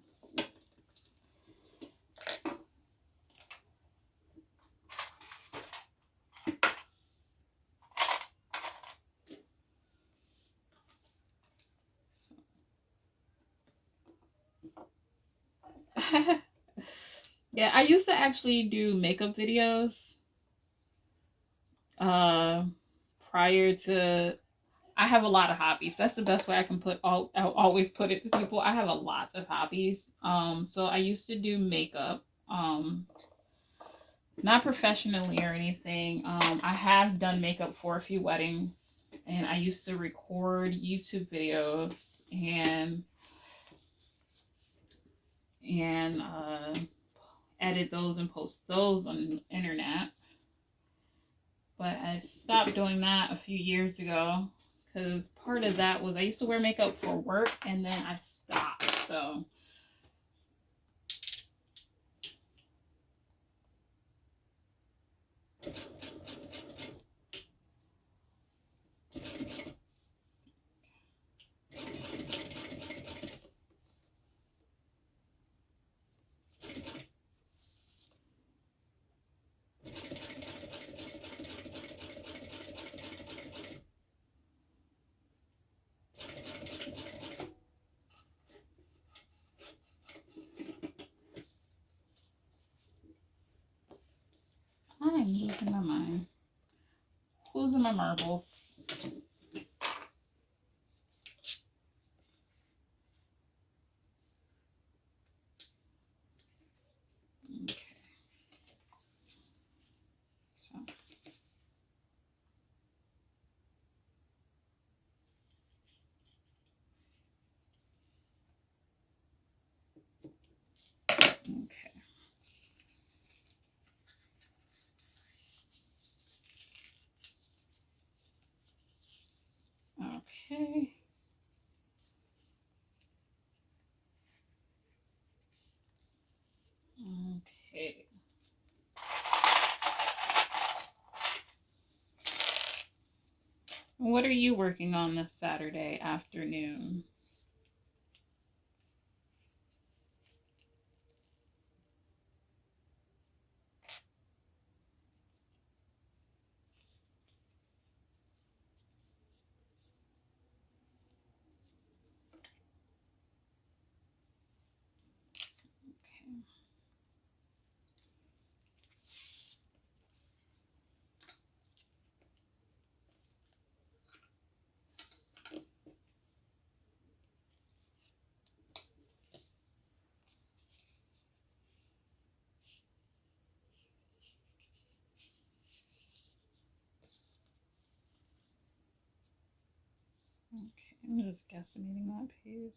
Yeah, I used to actually do makeup videos prior to. I have a lot of hobbies. That's the best way I can I'll always put it to people. I have a lot of hobbies. So I used to do makeup. Not professionally or anything. I have done makeup for a few weddings, and I used to record YouTube videos and edit those and post those on the internet. But I stopped doing that a few years ago because part of that was I used to wear makeup for work and then I stopped. So I'm losing my mind. Losing my marbles. Okay. So. Okay. Okay. Okay. What are you working on this Saturday afternoon? Okay, I'm just guesstimating that piece.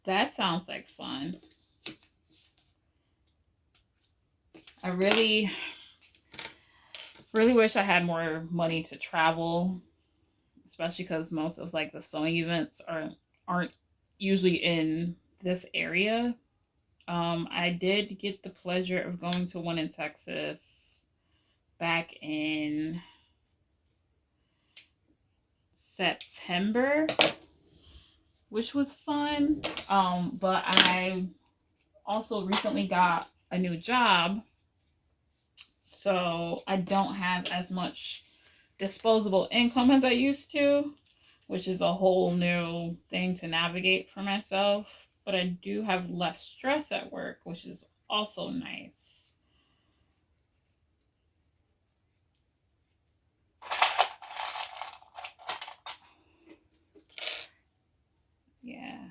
That sounds like fun. I really wish I had more money to travel, especially because most of like the sewing events aren't usually in this area. I did get the pleasure of going to one in Texas back in September, which was fun. But I also recently got a new job, so I don't have as much disposable income as I used to, which is a whole new thing to navigate for myself. But I do have less stress at work, which is also nice. Yeah.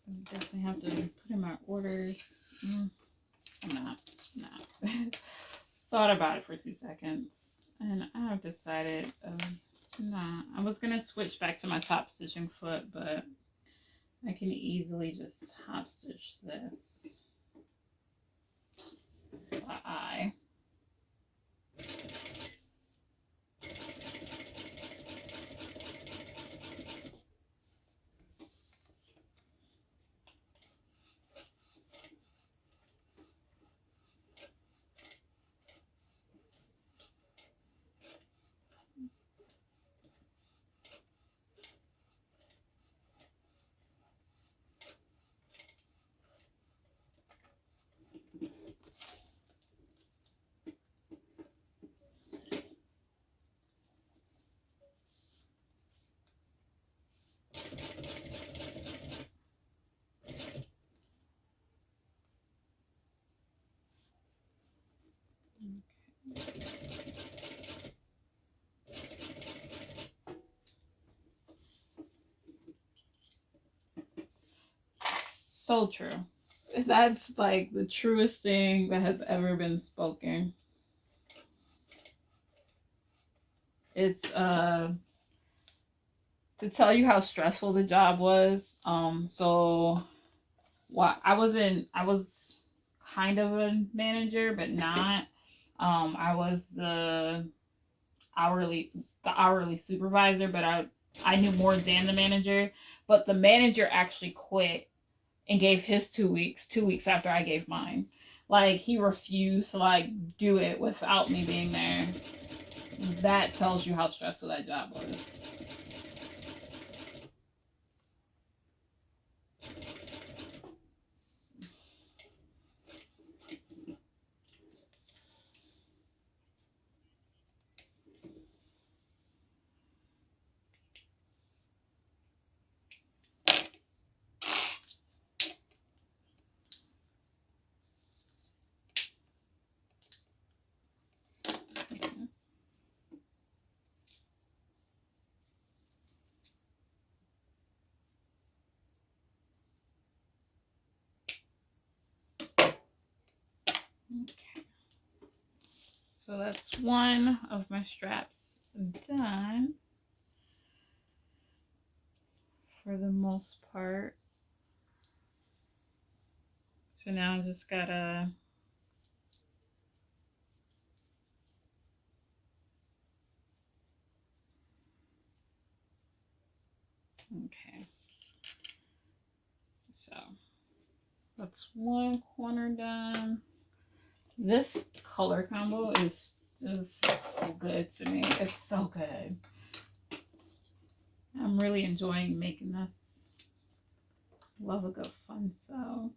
I definitely have to put in my orders. I'm not. Thought about it for 2 seconds, and I have decided, nah. I was gonna switch back to my top stitching foot, but I can easily just top stitch this. I. So true. That's like the truest thing that has ever been spoken. It's to tell you how stressful the job was. So I was kind of a manager, but not. I was hourly the hourly supervisor, but I knew more than the manager. But the manager actually quit and gave his 2 weeks 2 weeks after I gave mine. Like, he refused to like do it without me being there. That tells you how stressful that job was. Okay. So that's one of my straps done for the most part. So now I just gotta okay. So that's one corner done. This color combo is just so good to me. It's so good. I'm really enjoying making this. Love a good fun sew.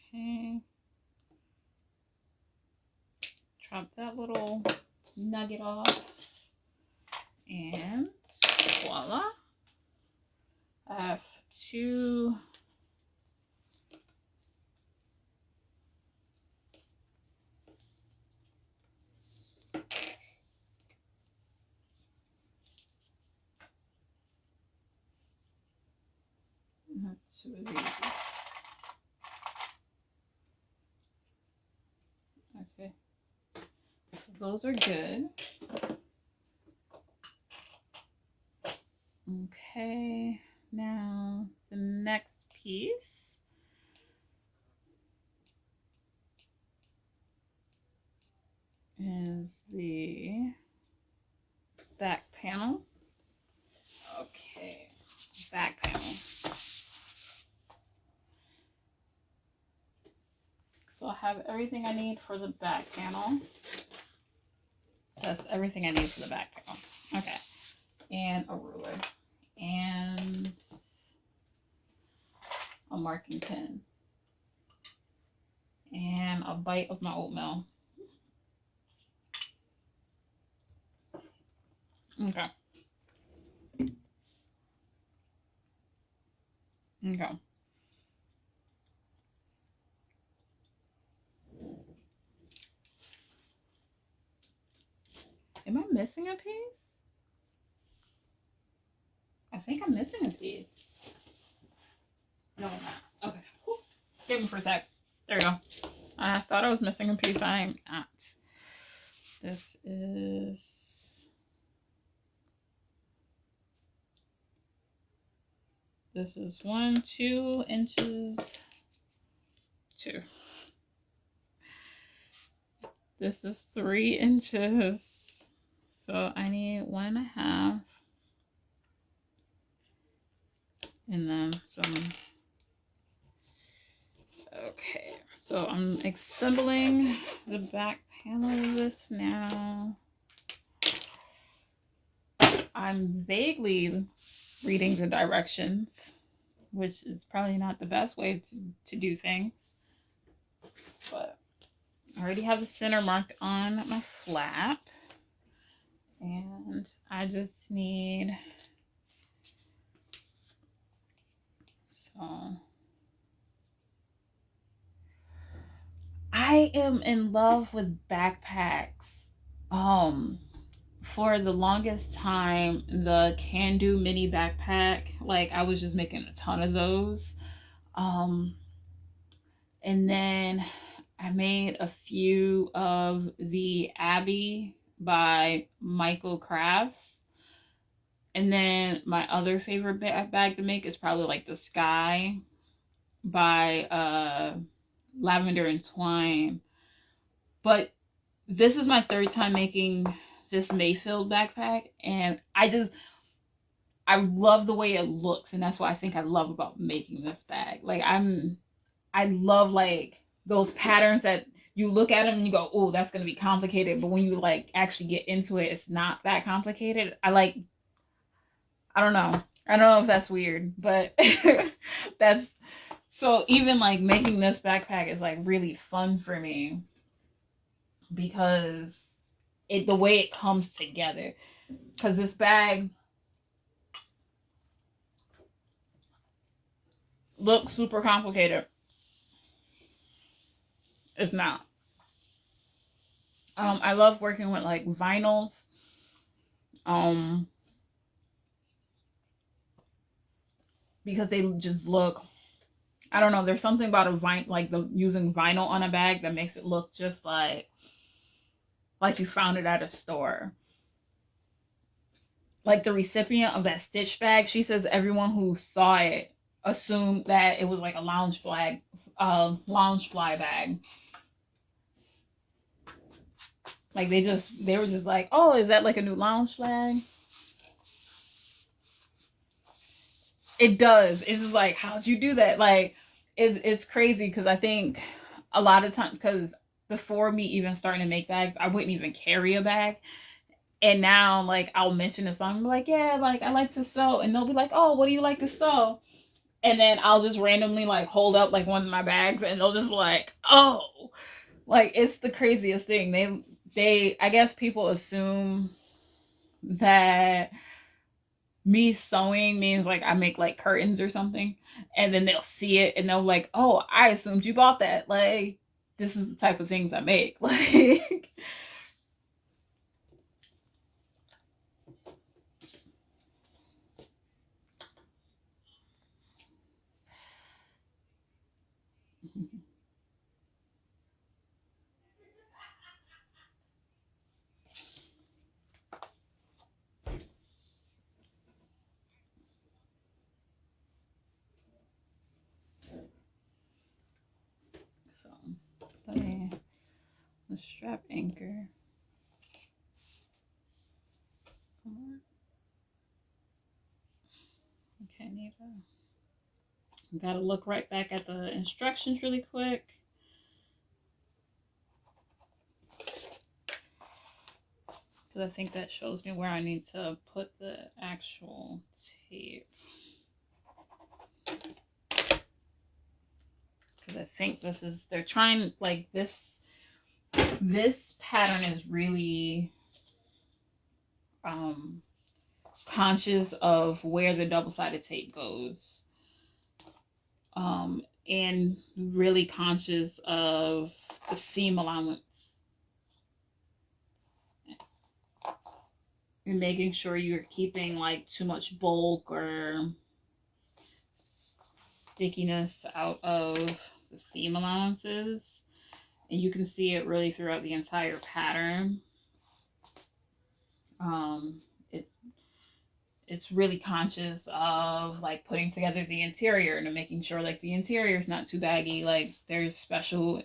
Okay. Chop that little nugget off. And voila. I have two of these. Okay. So those are good. Okay. Now the next piece is the back panel. Okay, back panel. So I have everything I need for the back panel. That's everything I need for the back panel. Okay, and a ruler and a marking pen and a bite of my oatmeal. Okay. Okay. Am I missing a piece? I think I'm missing a piece. No, I'm not. Okay. Whew. Give me for a sec. There we go. I thought I was missing a piece. I am not. This is... This is 2 inches. 2. This is 3 inches. So I need 1.5. And then some. Okay. So I'm assembling the back panel of this now. I'm vaguely reading the directions, which is probably not the best way to do things. But I already have the center marked on my flap. And I just need, so I am in love with backpacks. For the longest time, the Can Do mini backpack, like I was just making a ton of those. And then I made a few of the Abbey by Michael Crafts. And then my other favorite bag to make is probably like the Sky by Lavender and Twine. But this is my 3rd time making this Mayfield backpack, and I love the way it looks, and that's what I think I love about making this bag. Like I love like those patterns that you look at them and you go, oh, that's gonna be complicated, but when you like actually get into it, it's not that complicated. I don't know if that's weird, but that's, so even like making this backpack is like really fun for me because the way it comes together, because this bag looks super complicated. It's not. I love working with like vinyls. Because they just look, I don't know, there's something about a like the using vinyl on a bag that makes it look just like you found it at a store. Like the recipient of that Stitch bag, she says everyone who saw it assumed that it was like a Loungefly bag. Like they were just like, oh, is that like a new Loungefly? It does. It's just like, how'd you do that? Like, it's crazy because I think a lot of times, because before me even starting to make bags, I wouldn't even carry a bag. And now, like, I'll mention a song, I'm like, yeah, like, I like to sew. And they'll be like, oh, what do you like to sew? And then I'll just randomly, like, hold up, like, one of my bags, and they'll just be like, oh. Like, it's the craziest thing. I guess people assume that me sewing means, like, I make, like, curtains or something. And then they'll see it, and they'll like, oh, I assumed you bought that. Like, this is the type of things I make. Like... So, the strap anchor. Okay, gotta look right back at the instructions really quick. Because I think that shows me where I need to put the actual tape. Because I think they're trying, like, this pattern is really conscious of where the double-sided tape goes. And really conscious of the seam allowance. And making sure you're keeping, like, too much bulk or stickiness out of the seam allowances. And you can see it really throughout the entire pattern. It's really conscious of, like, putting together the interior and making sure, like, the interior is not too baggy. Like, there's special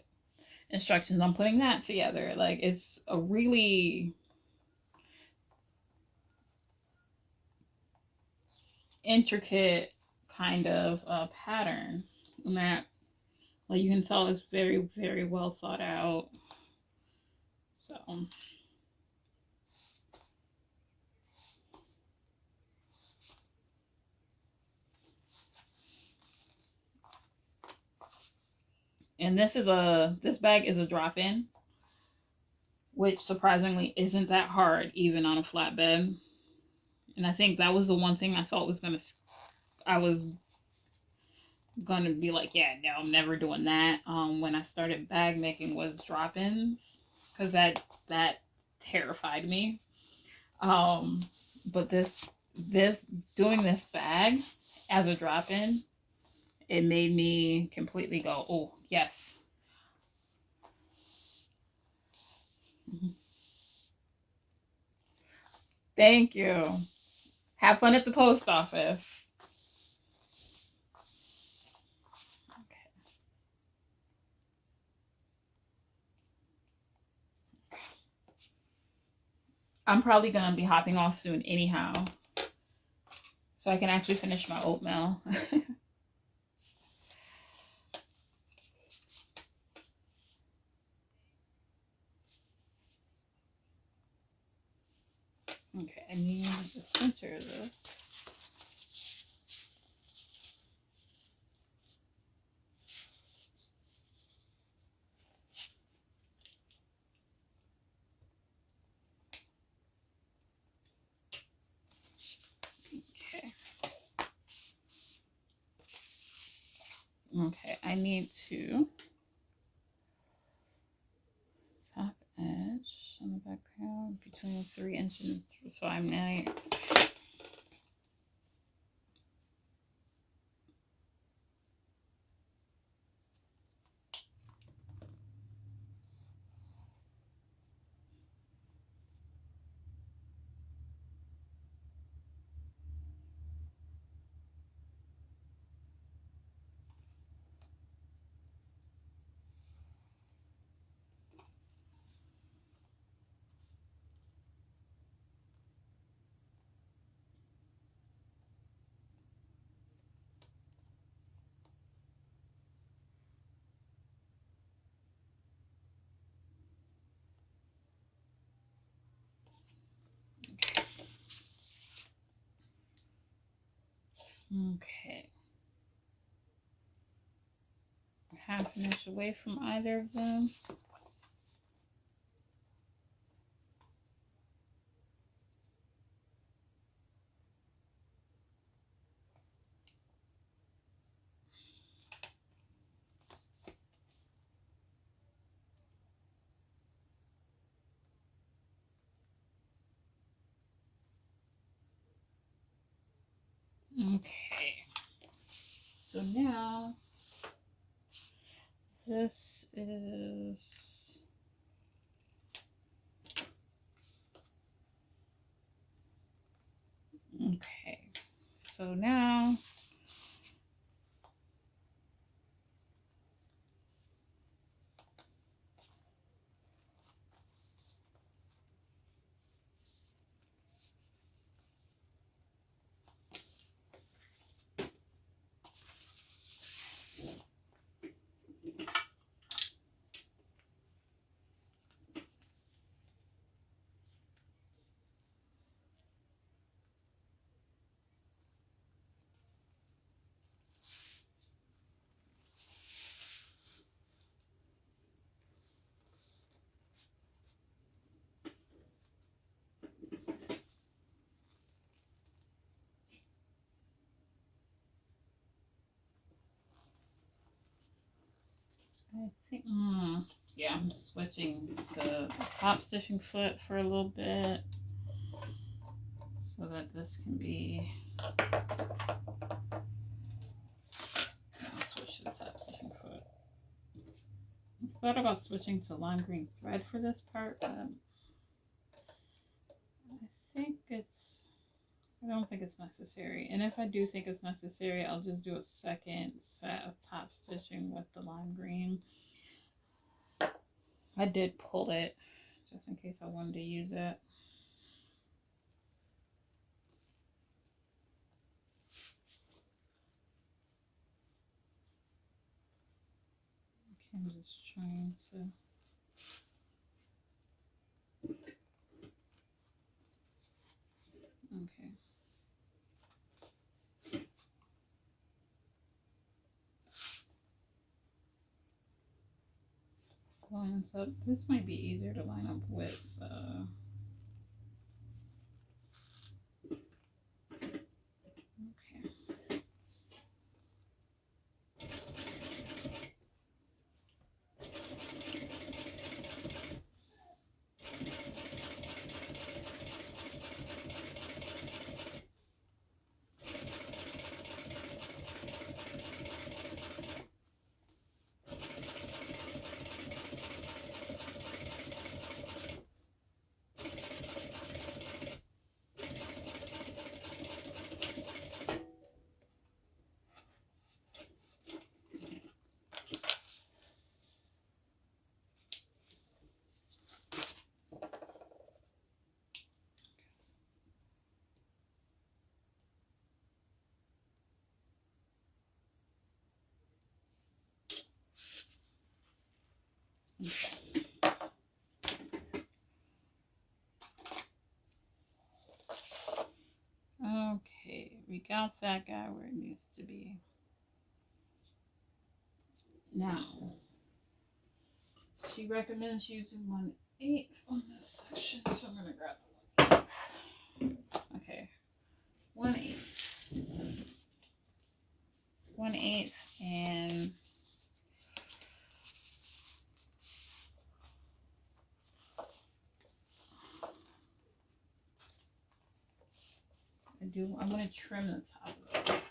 instructions on putting that together. Like, it's a really intricate kind of pattern, and that, like, you can tell it's very, very well thought out. So... And this bag is a drop-in, which surprisingly isn't that hard even on a flatbed. And I think that was the one thing I thought I was gonna be like, yeah, no, I'm never doing that. When I started bag making was drop-ins, because that terrified me. But doing this bag as a drop-in, it made me completely go, oh, yes. Thank you. Have fun at the post office. Okay. I'm probably going to be hopping off soon anyhow, so I can actually finish my oatmeal. Okay, I need the center of this. Okay. Okay, I need to top edge. between 3 inches, so I'm not. Okay. Half an inch away from either of them. Okay. So now this is okay. So now I think, yeah, I'm switching to top stitching foot for a little bit so that this can be, I'll switch to the top stitching foot. I thought about switching to lime green thread for this part, but I don't think it's necessary. And if I do think it's necessary, I'll just do a second set of top stitching with the lime green. I did pull it just in case I wanted to use it. Okay, I'm just trying to. Okay. Lines up. This might be easier to line up with. Okay. Okay, we got that guy where it needs to be. Now, she recommends using 1/8 on this section, so I'm gonna grab 1/8. Okay, 1/8. 1/8 and I'm gonna trim the top of this.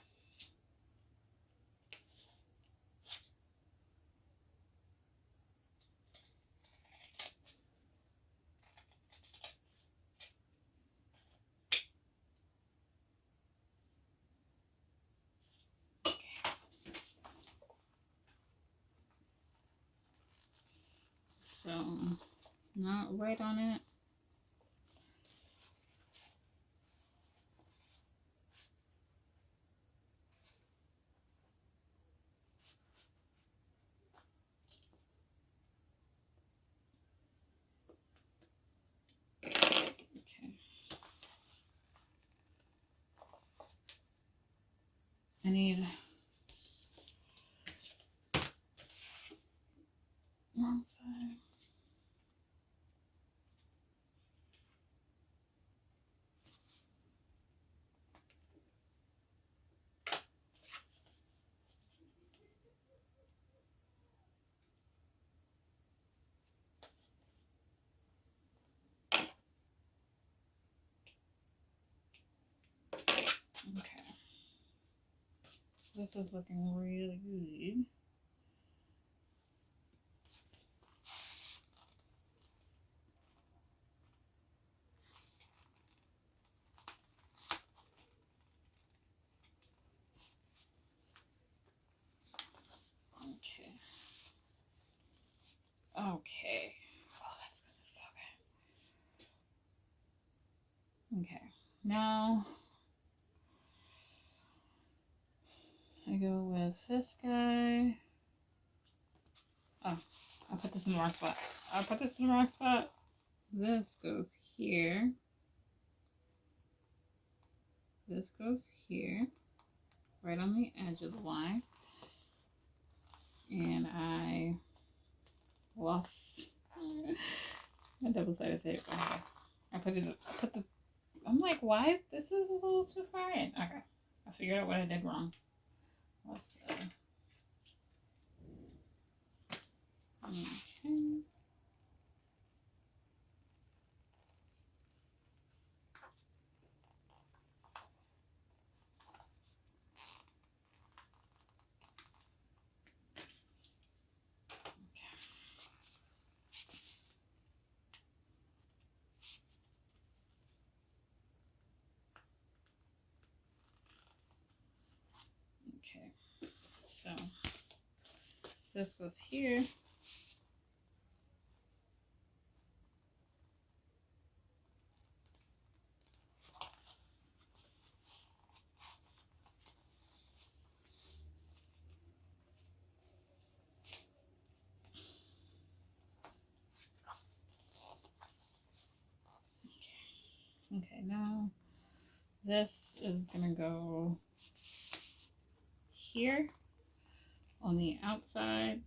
So, not right on it. Okay. I need wrong side. Okay. So this is looking really good. Okay. Okay. Oh, that's gonna be so good. Okay. Now I go with this guy. Oh, I put this in the wrong spot. This goes here. This goes here. Right on the edge of the line. And I lost my double-sided tape. Okay. I'm like, why? This is a little too far in. Okay. I figured out what I did wrong. Let's see. Okay. Okay. So this goes here. Okay, now this is gonna go here on the outside.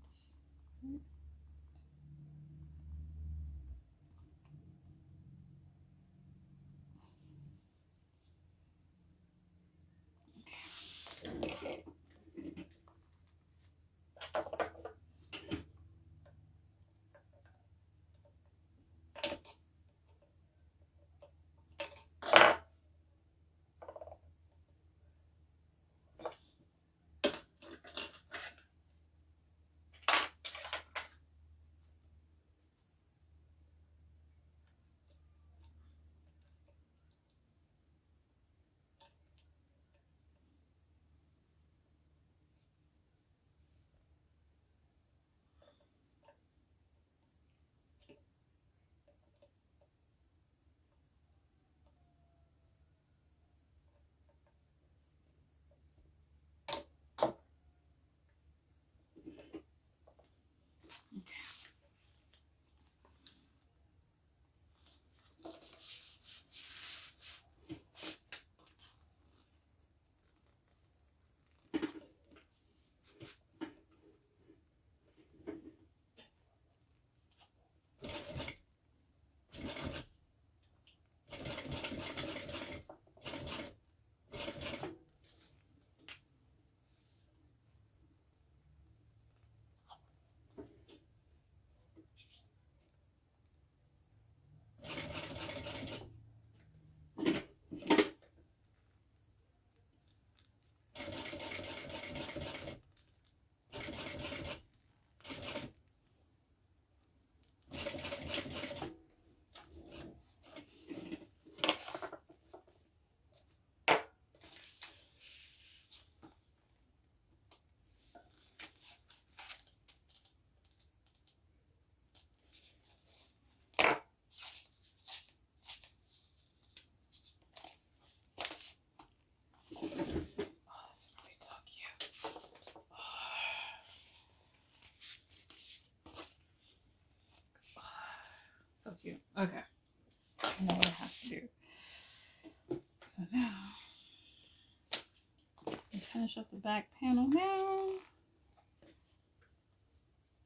finish up the back panel now.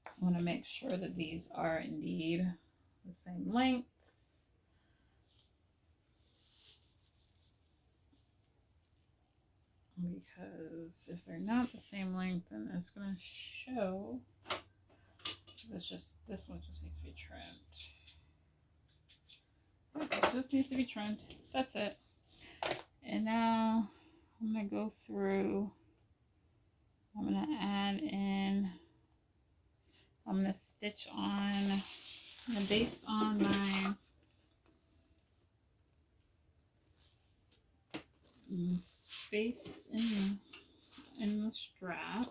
I want to make sure that these are indeed the same length. Because if they're not the same length, then it's going to show. This one just needs to be trimmed. It just needs to be trimmed. That's it. And now I'm going to go through. I'm going to add in. I'm going to stitch on. I'm going to baste on my space in the straps.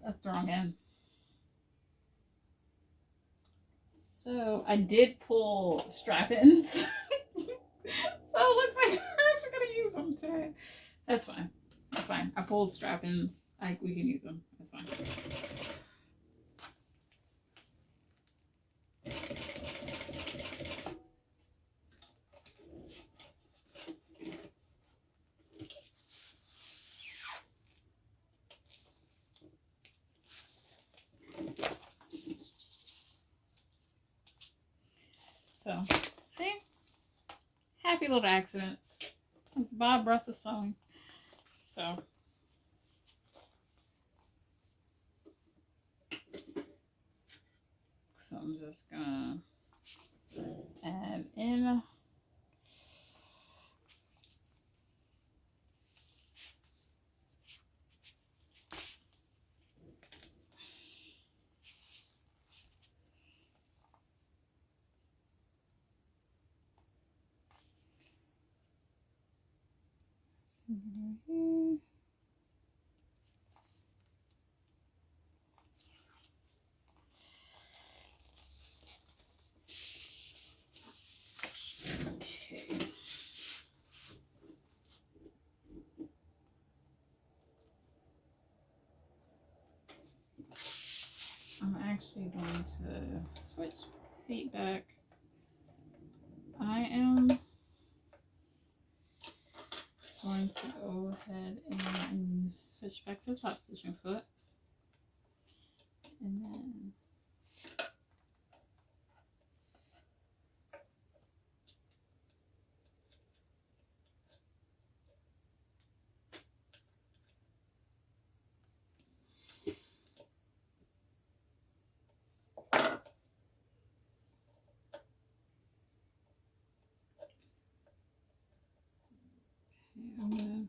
That's the wrong end. So I did pull strap-ins. So it looks like we're actually gonna use them today. That's fine. That's fine. I pulled strap-ins. We can use them. That's fine. So, see? Happy little accidents. Bob Russ is sewing. So. So I'm just gonna add in. Okay. I'm actually going to switch feet back. I am going to go ahead and switch back to the top stitching foot. And then I'm gonna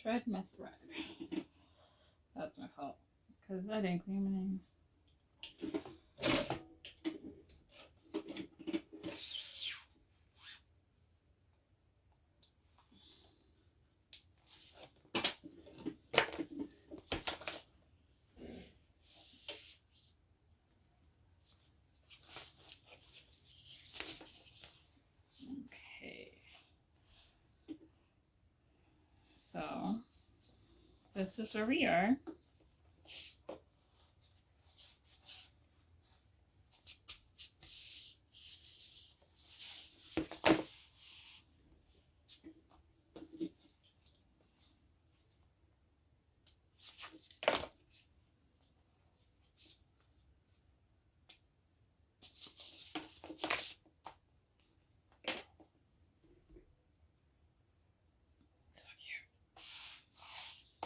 shred my thread. That's my fault, because I didn't clean my name. this is where we are.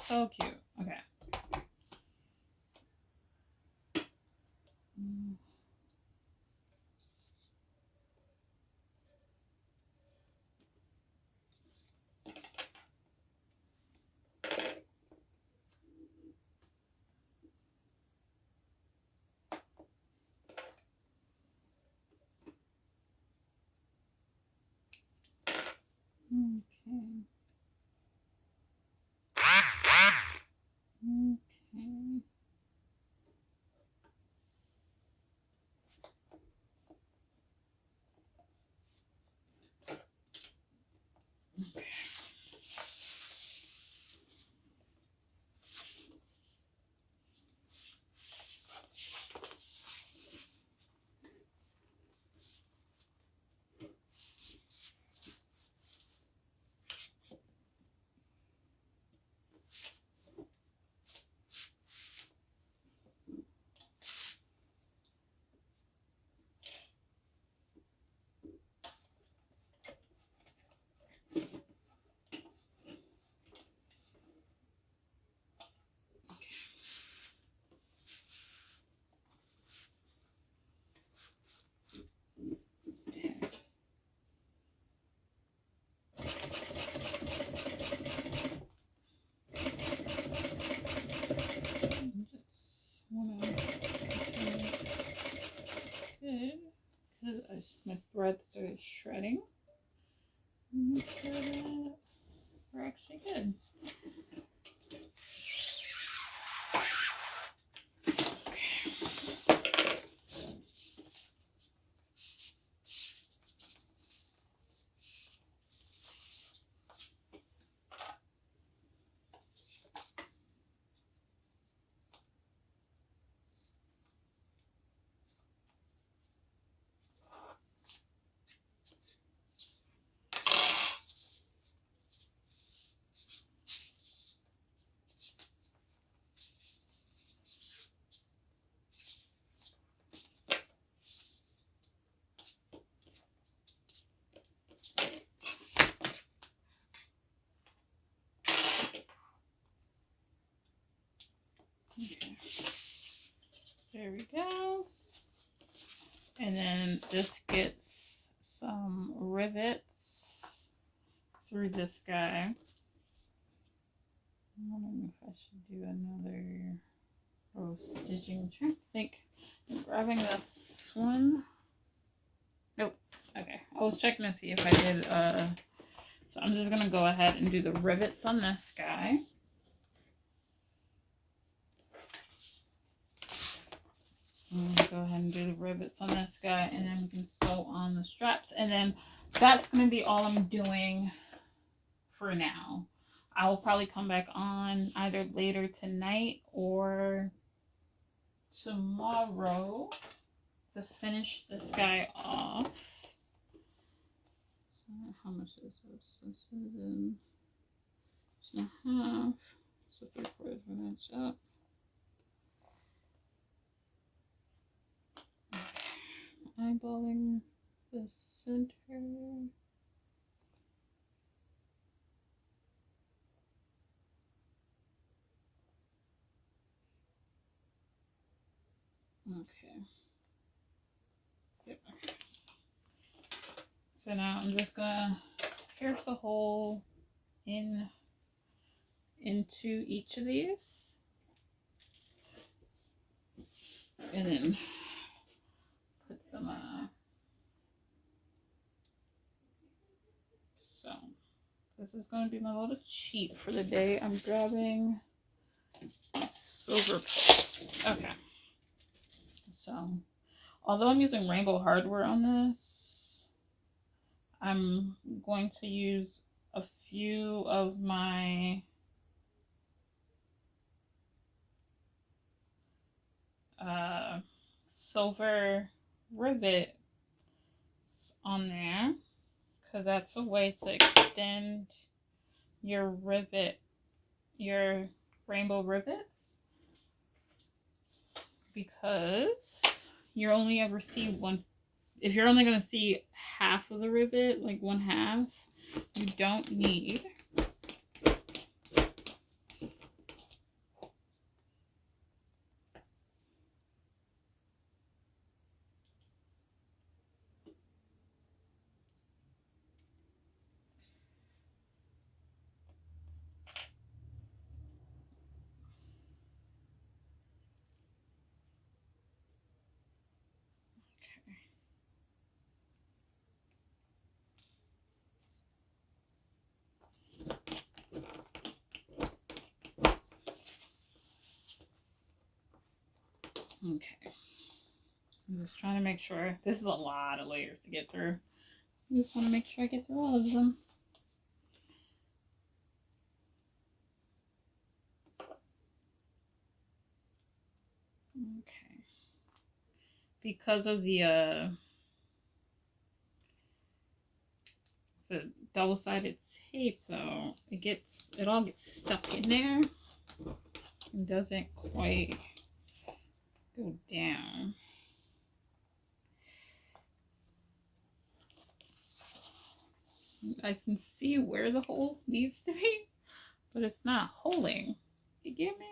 So cute. Okay. Okay. My thread started shredding. Make sure that we're actually good. Okay. There we go. And then this gets some rivets through this guy. I don't know if I should do another row stitching. I'm trying to think. I'm grabbing this one. Nope. Okay. I was checking to see if I did so I'm just gonna go ahead and do the rivets on this guy. I'm gonna go ahead and do the rivets on this guy, and then we can sew on the straps, and then that's gonna be all I'm doing for now. I will probably come back on either later tonight or tomorrow to finish this guy off. So how much is this? This is in 2.5, so 3/4 of an inch up. Eyeballing the center. Okay. Yep. So now I'm just gonna pierce a hole into each of these, and then put some so this is going to be my little cheat for the day. I'm grabbing silver pulse. Okay. So although I'm using Wrangle hardware on this, I'm going to use a few of my silver rivet on there, because that's a way to extend your rainbow rivets, because you only ever see one. If you're only going to see half of the rivet, like one half, you don't need okay. I'm just trying to make sure. This is a lot of layers to get through. I just want to make sure I get through all of them. Okay. Because of the double-sided tape, though, it all gets stuck in there and doesn't quite go down. I can see where the hole needs to be, but it's not holding. You get me?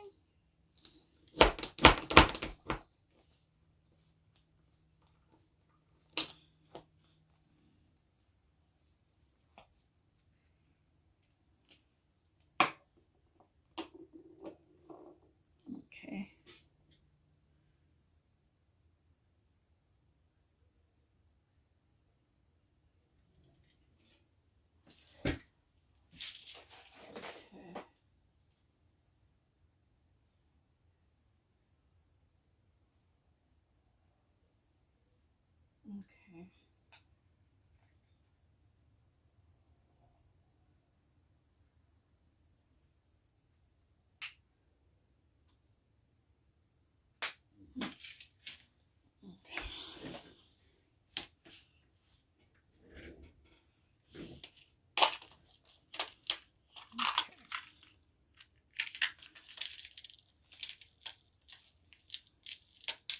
Okay. Okay.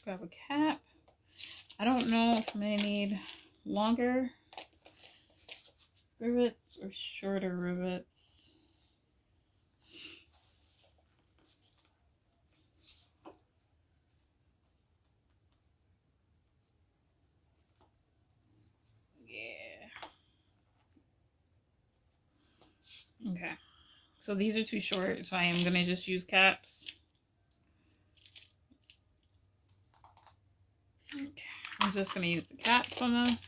Grab a cap. I don't know if I may need longer rivets or shorter rivets. Yeah. Okay. So these are too short, so I am going to just use caps. Okay. I'm just going to use the caps on this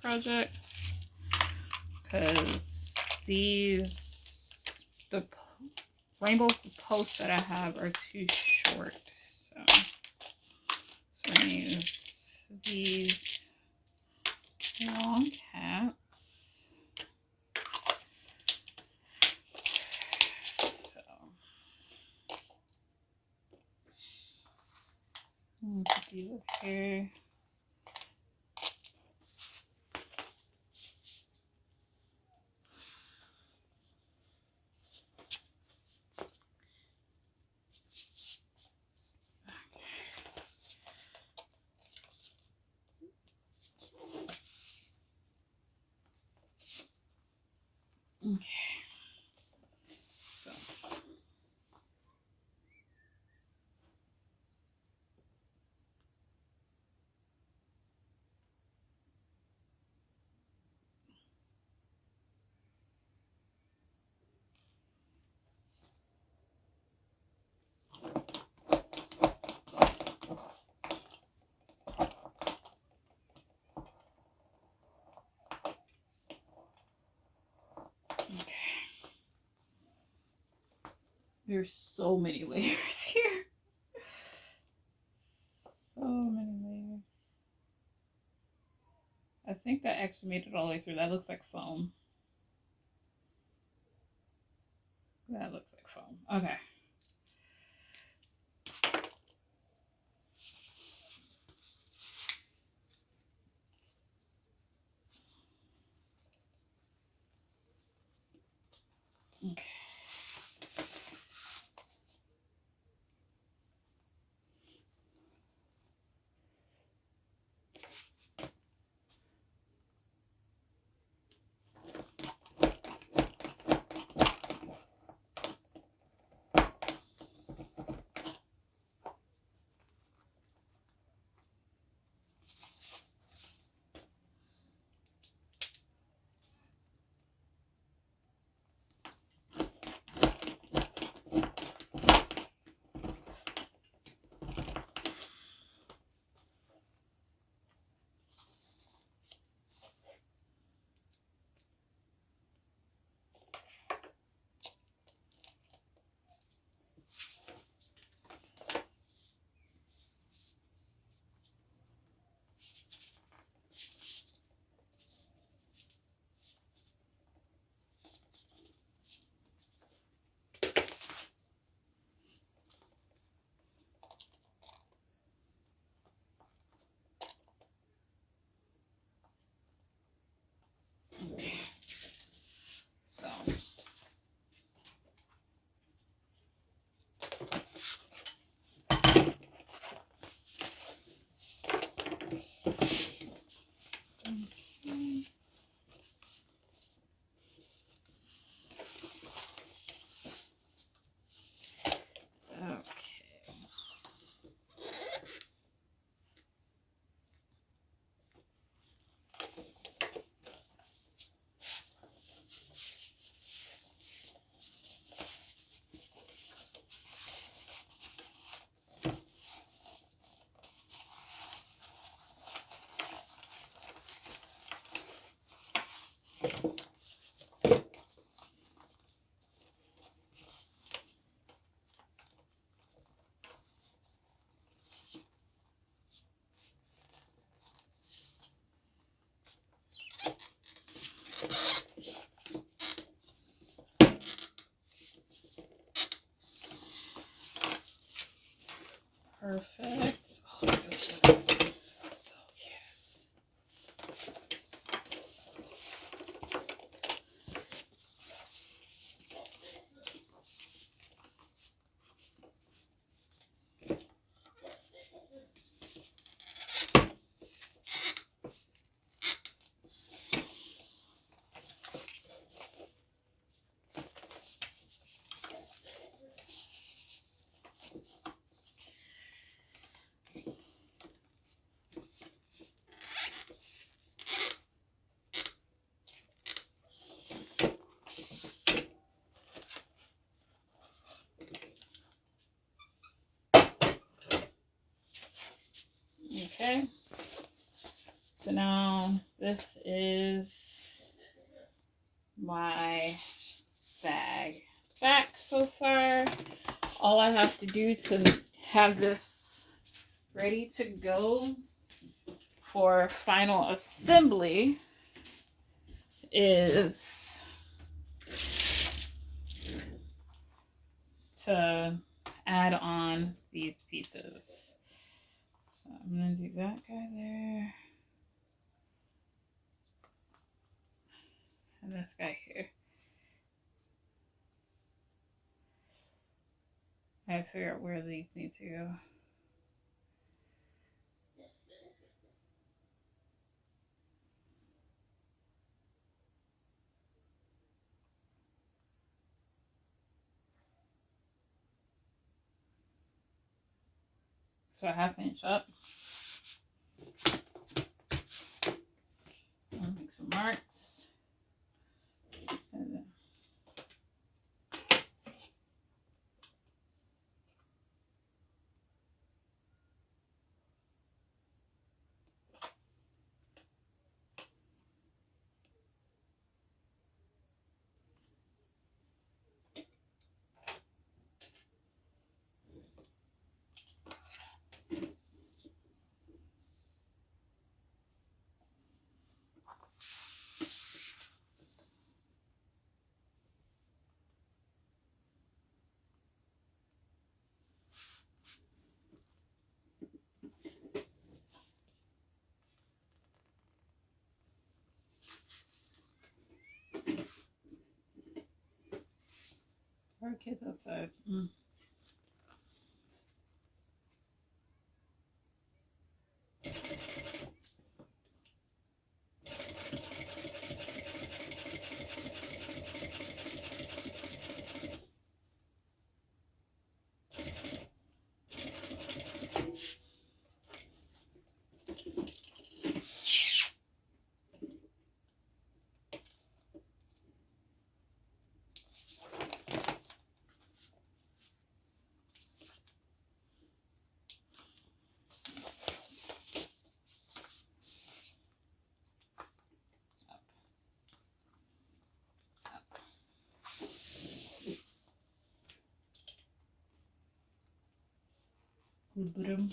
project because the rainbow posts that I have are too short. So I'm going to use these long caps. Put these up here. Okay. So. There's so many layers here. So many layers. I think that actually made it all the way through. That looks like foam. That looks like foam. Okay. perfect. Oh, this is so cute. Okay, so now this is my bag back so far. All I have to do to have this ready to go for final assembly is to add on these pieces. So I'm going to do that guy there. And this guy here. I have to figure out where these need to go. So a ½ inch up. I'll make some marks. And then there are kids outside. Boom.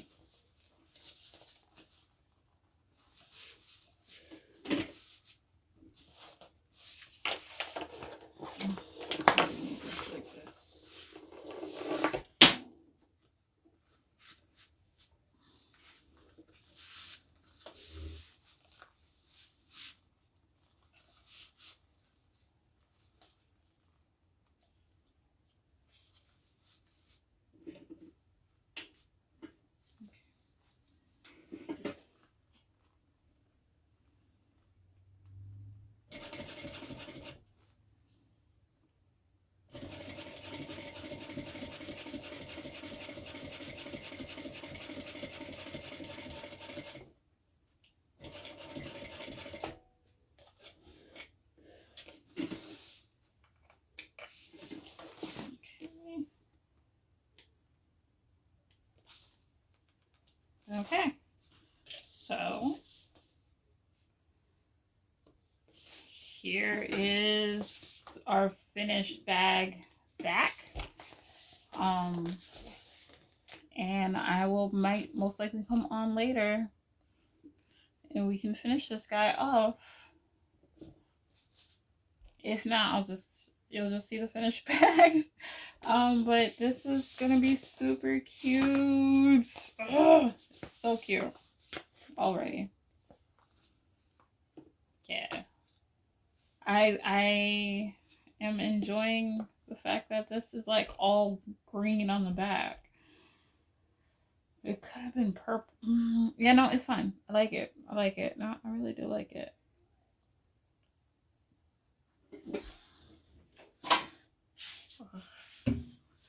Like this. Okay, so here is our finished bag back. And I might most likely come on later and we can finish this guy off. If not, you'll just see the finished bag. But this is gonna be super cute. Oh, it's so cute already. Yeah. I am enjoying the fact that this is like all green on the back. It could have been purple. Yeah, no, it's fine. I like it. I like it. No, I really do like it.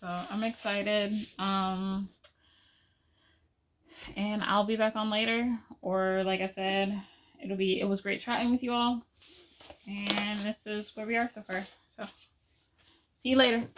So I'm excited. And I'll be back on later. Or like I said, it was great chatting with you all. And this is where we are so far. So see you later.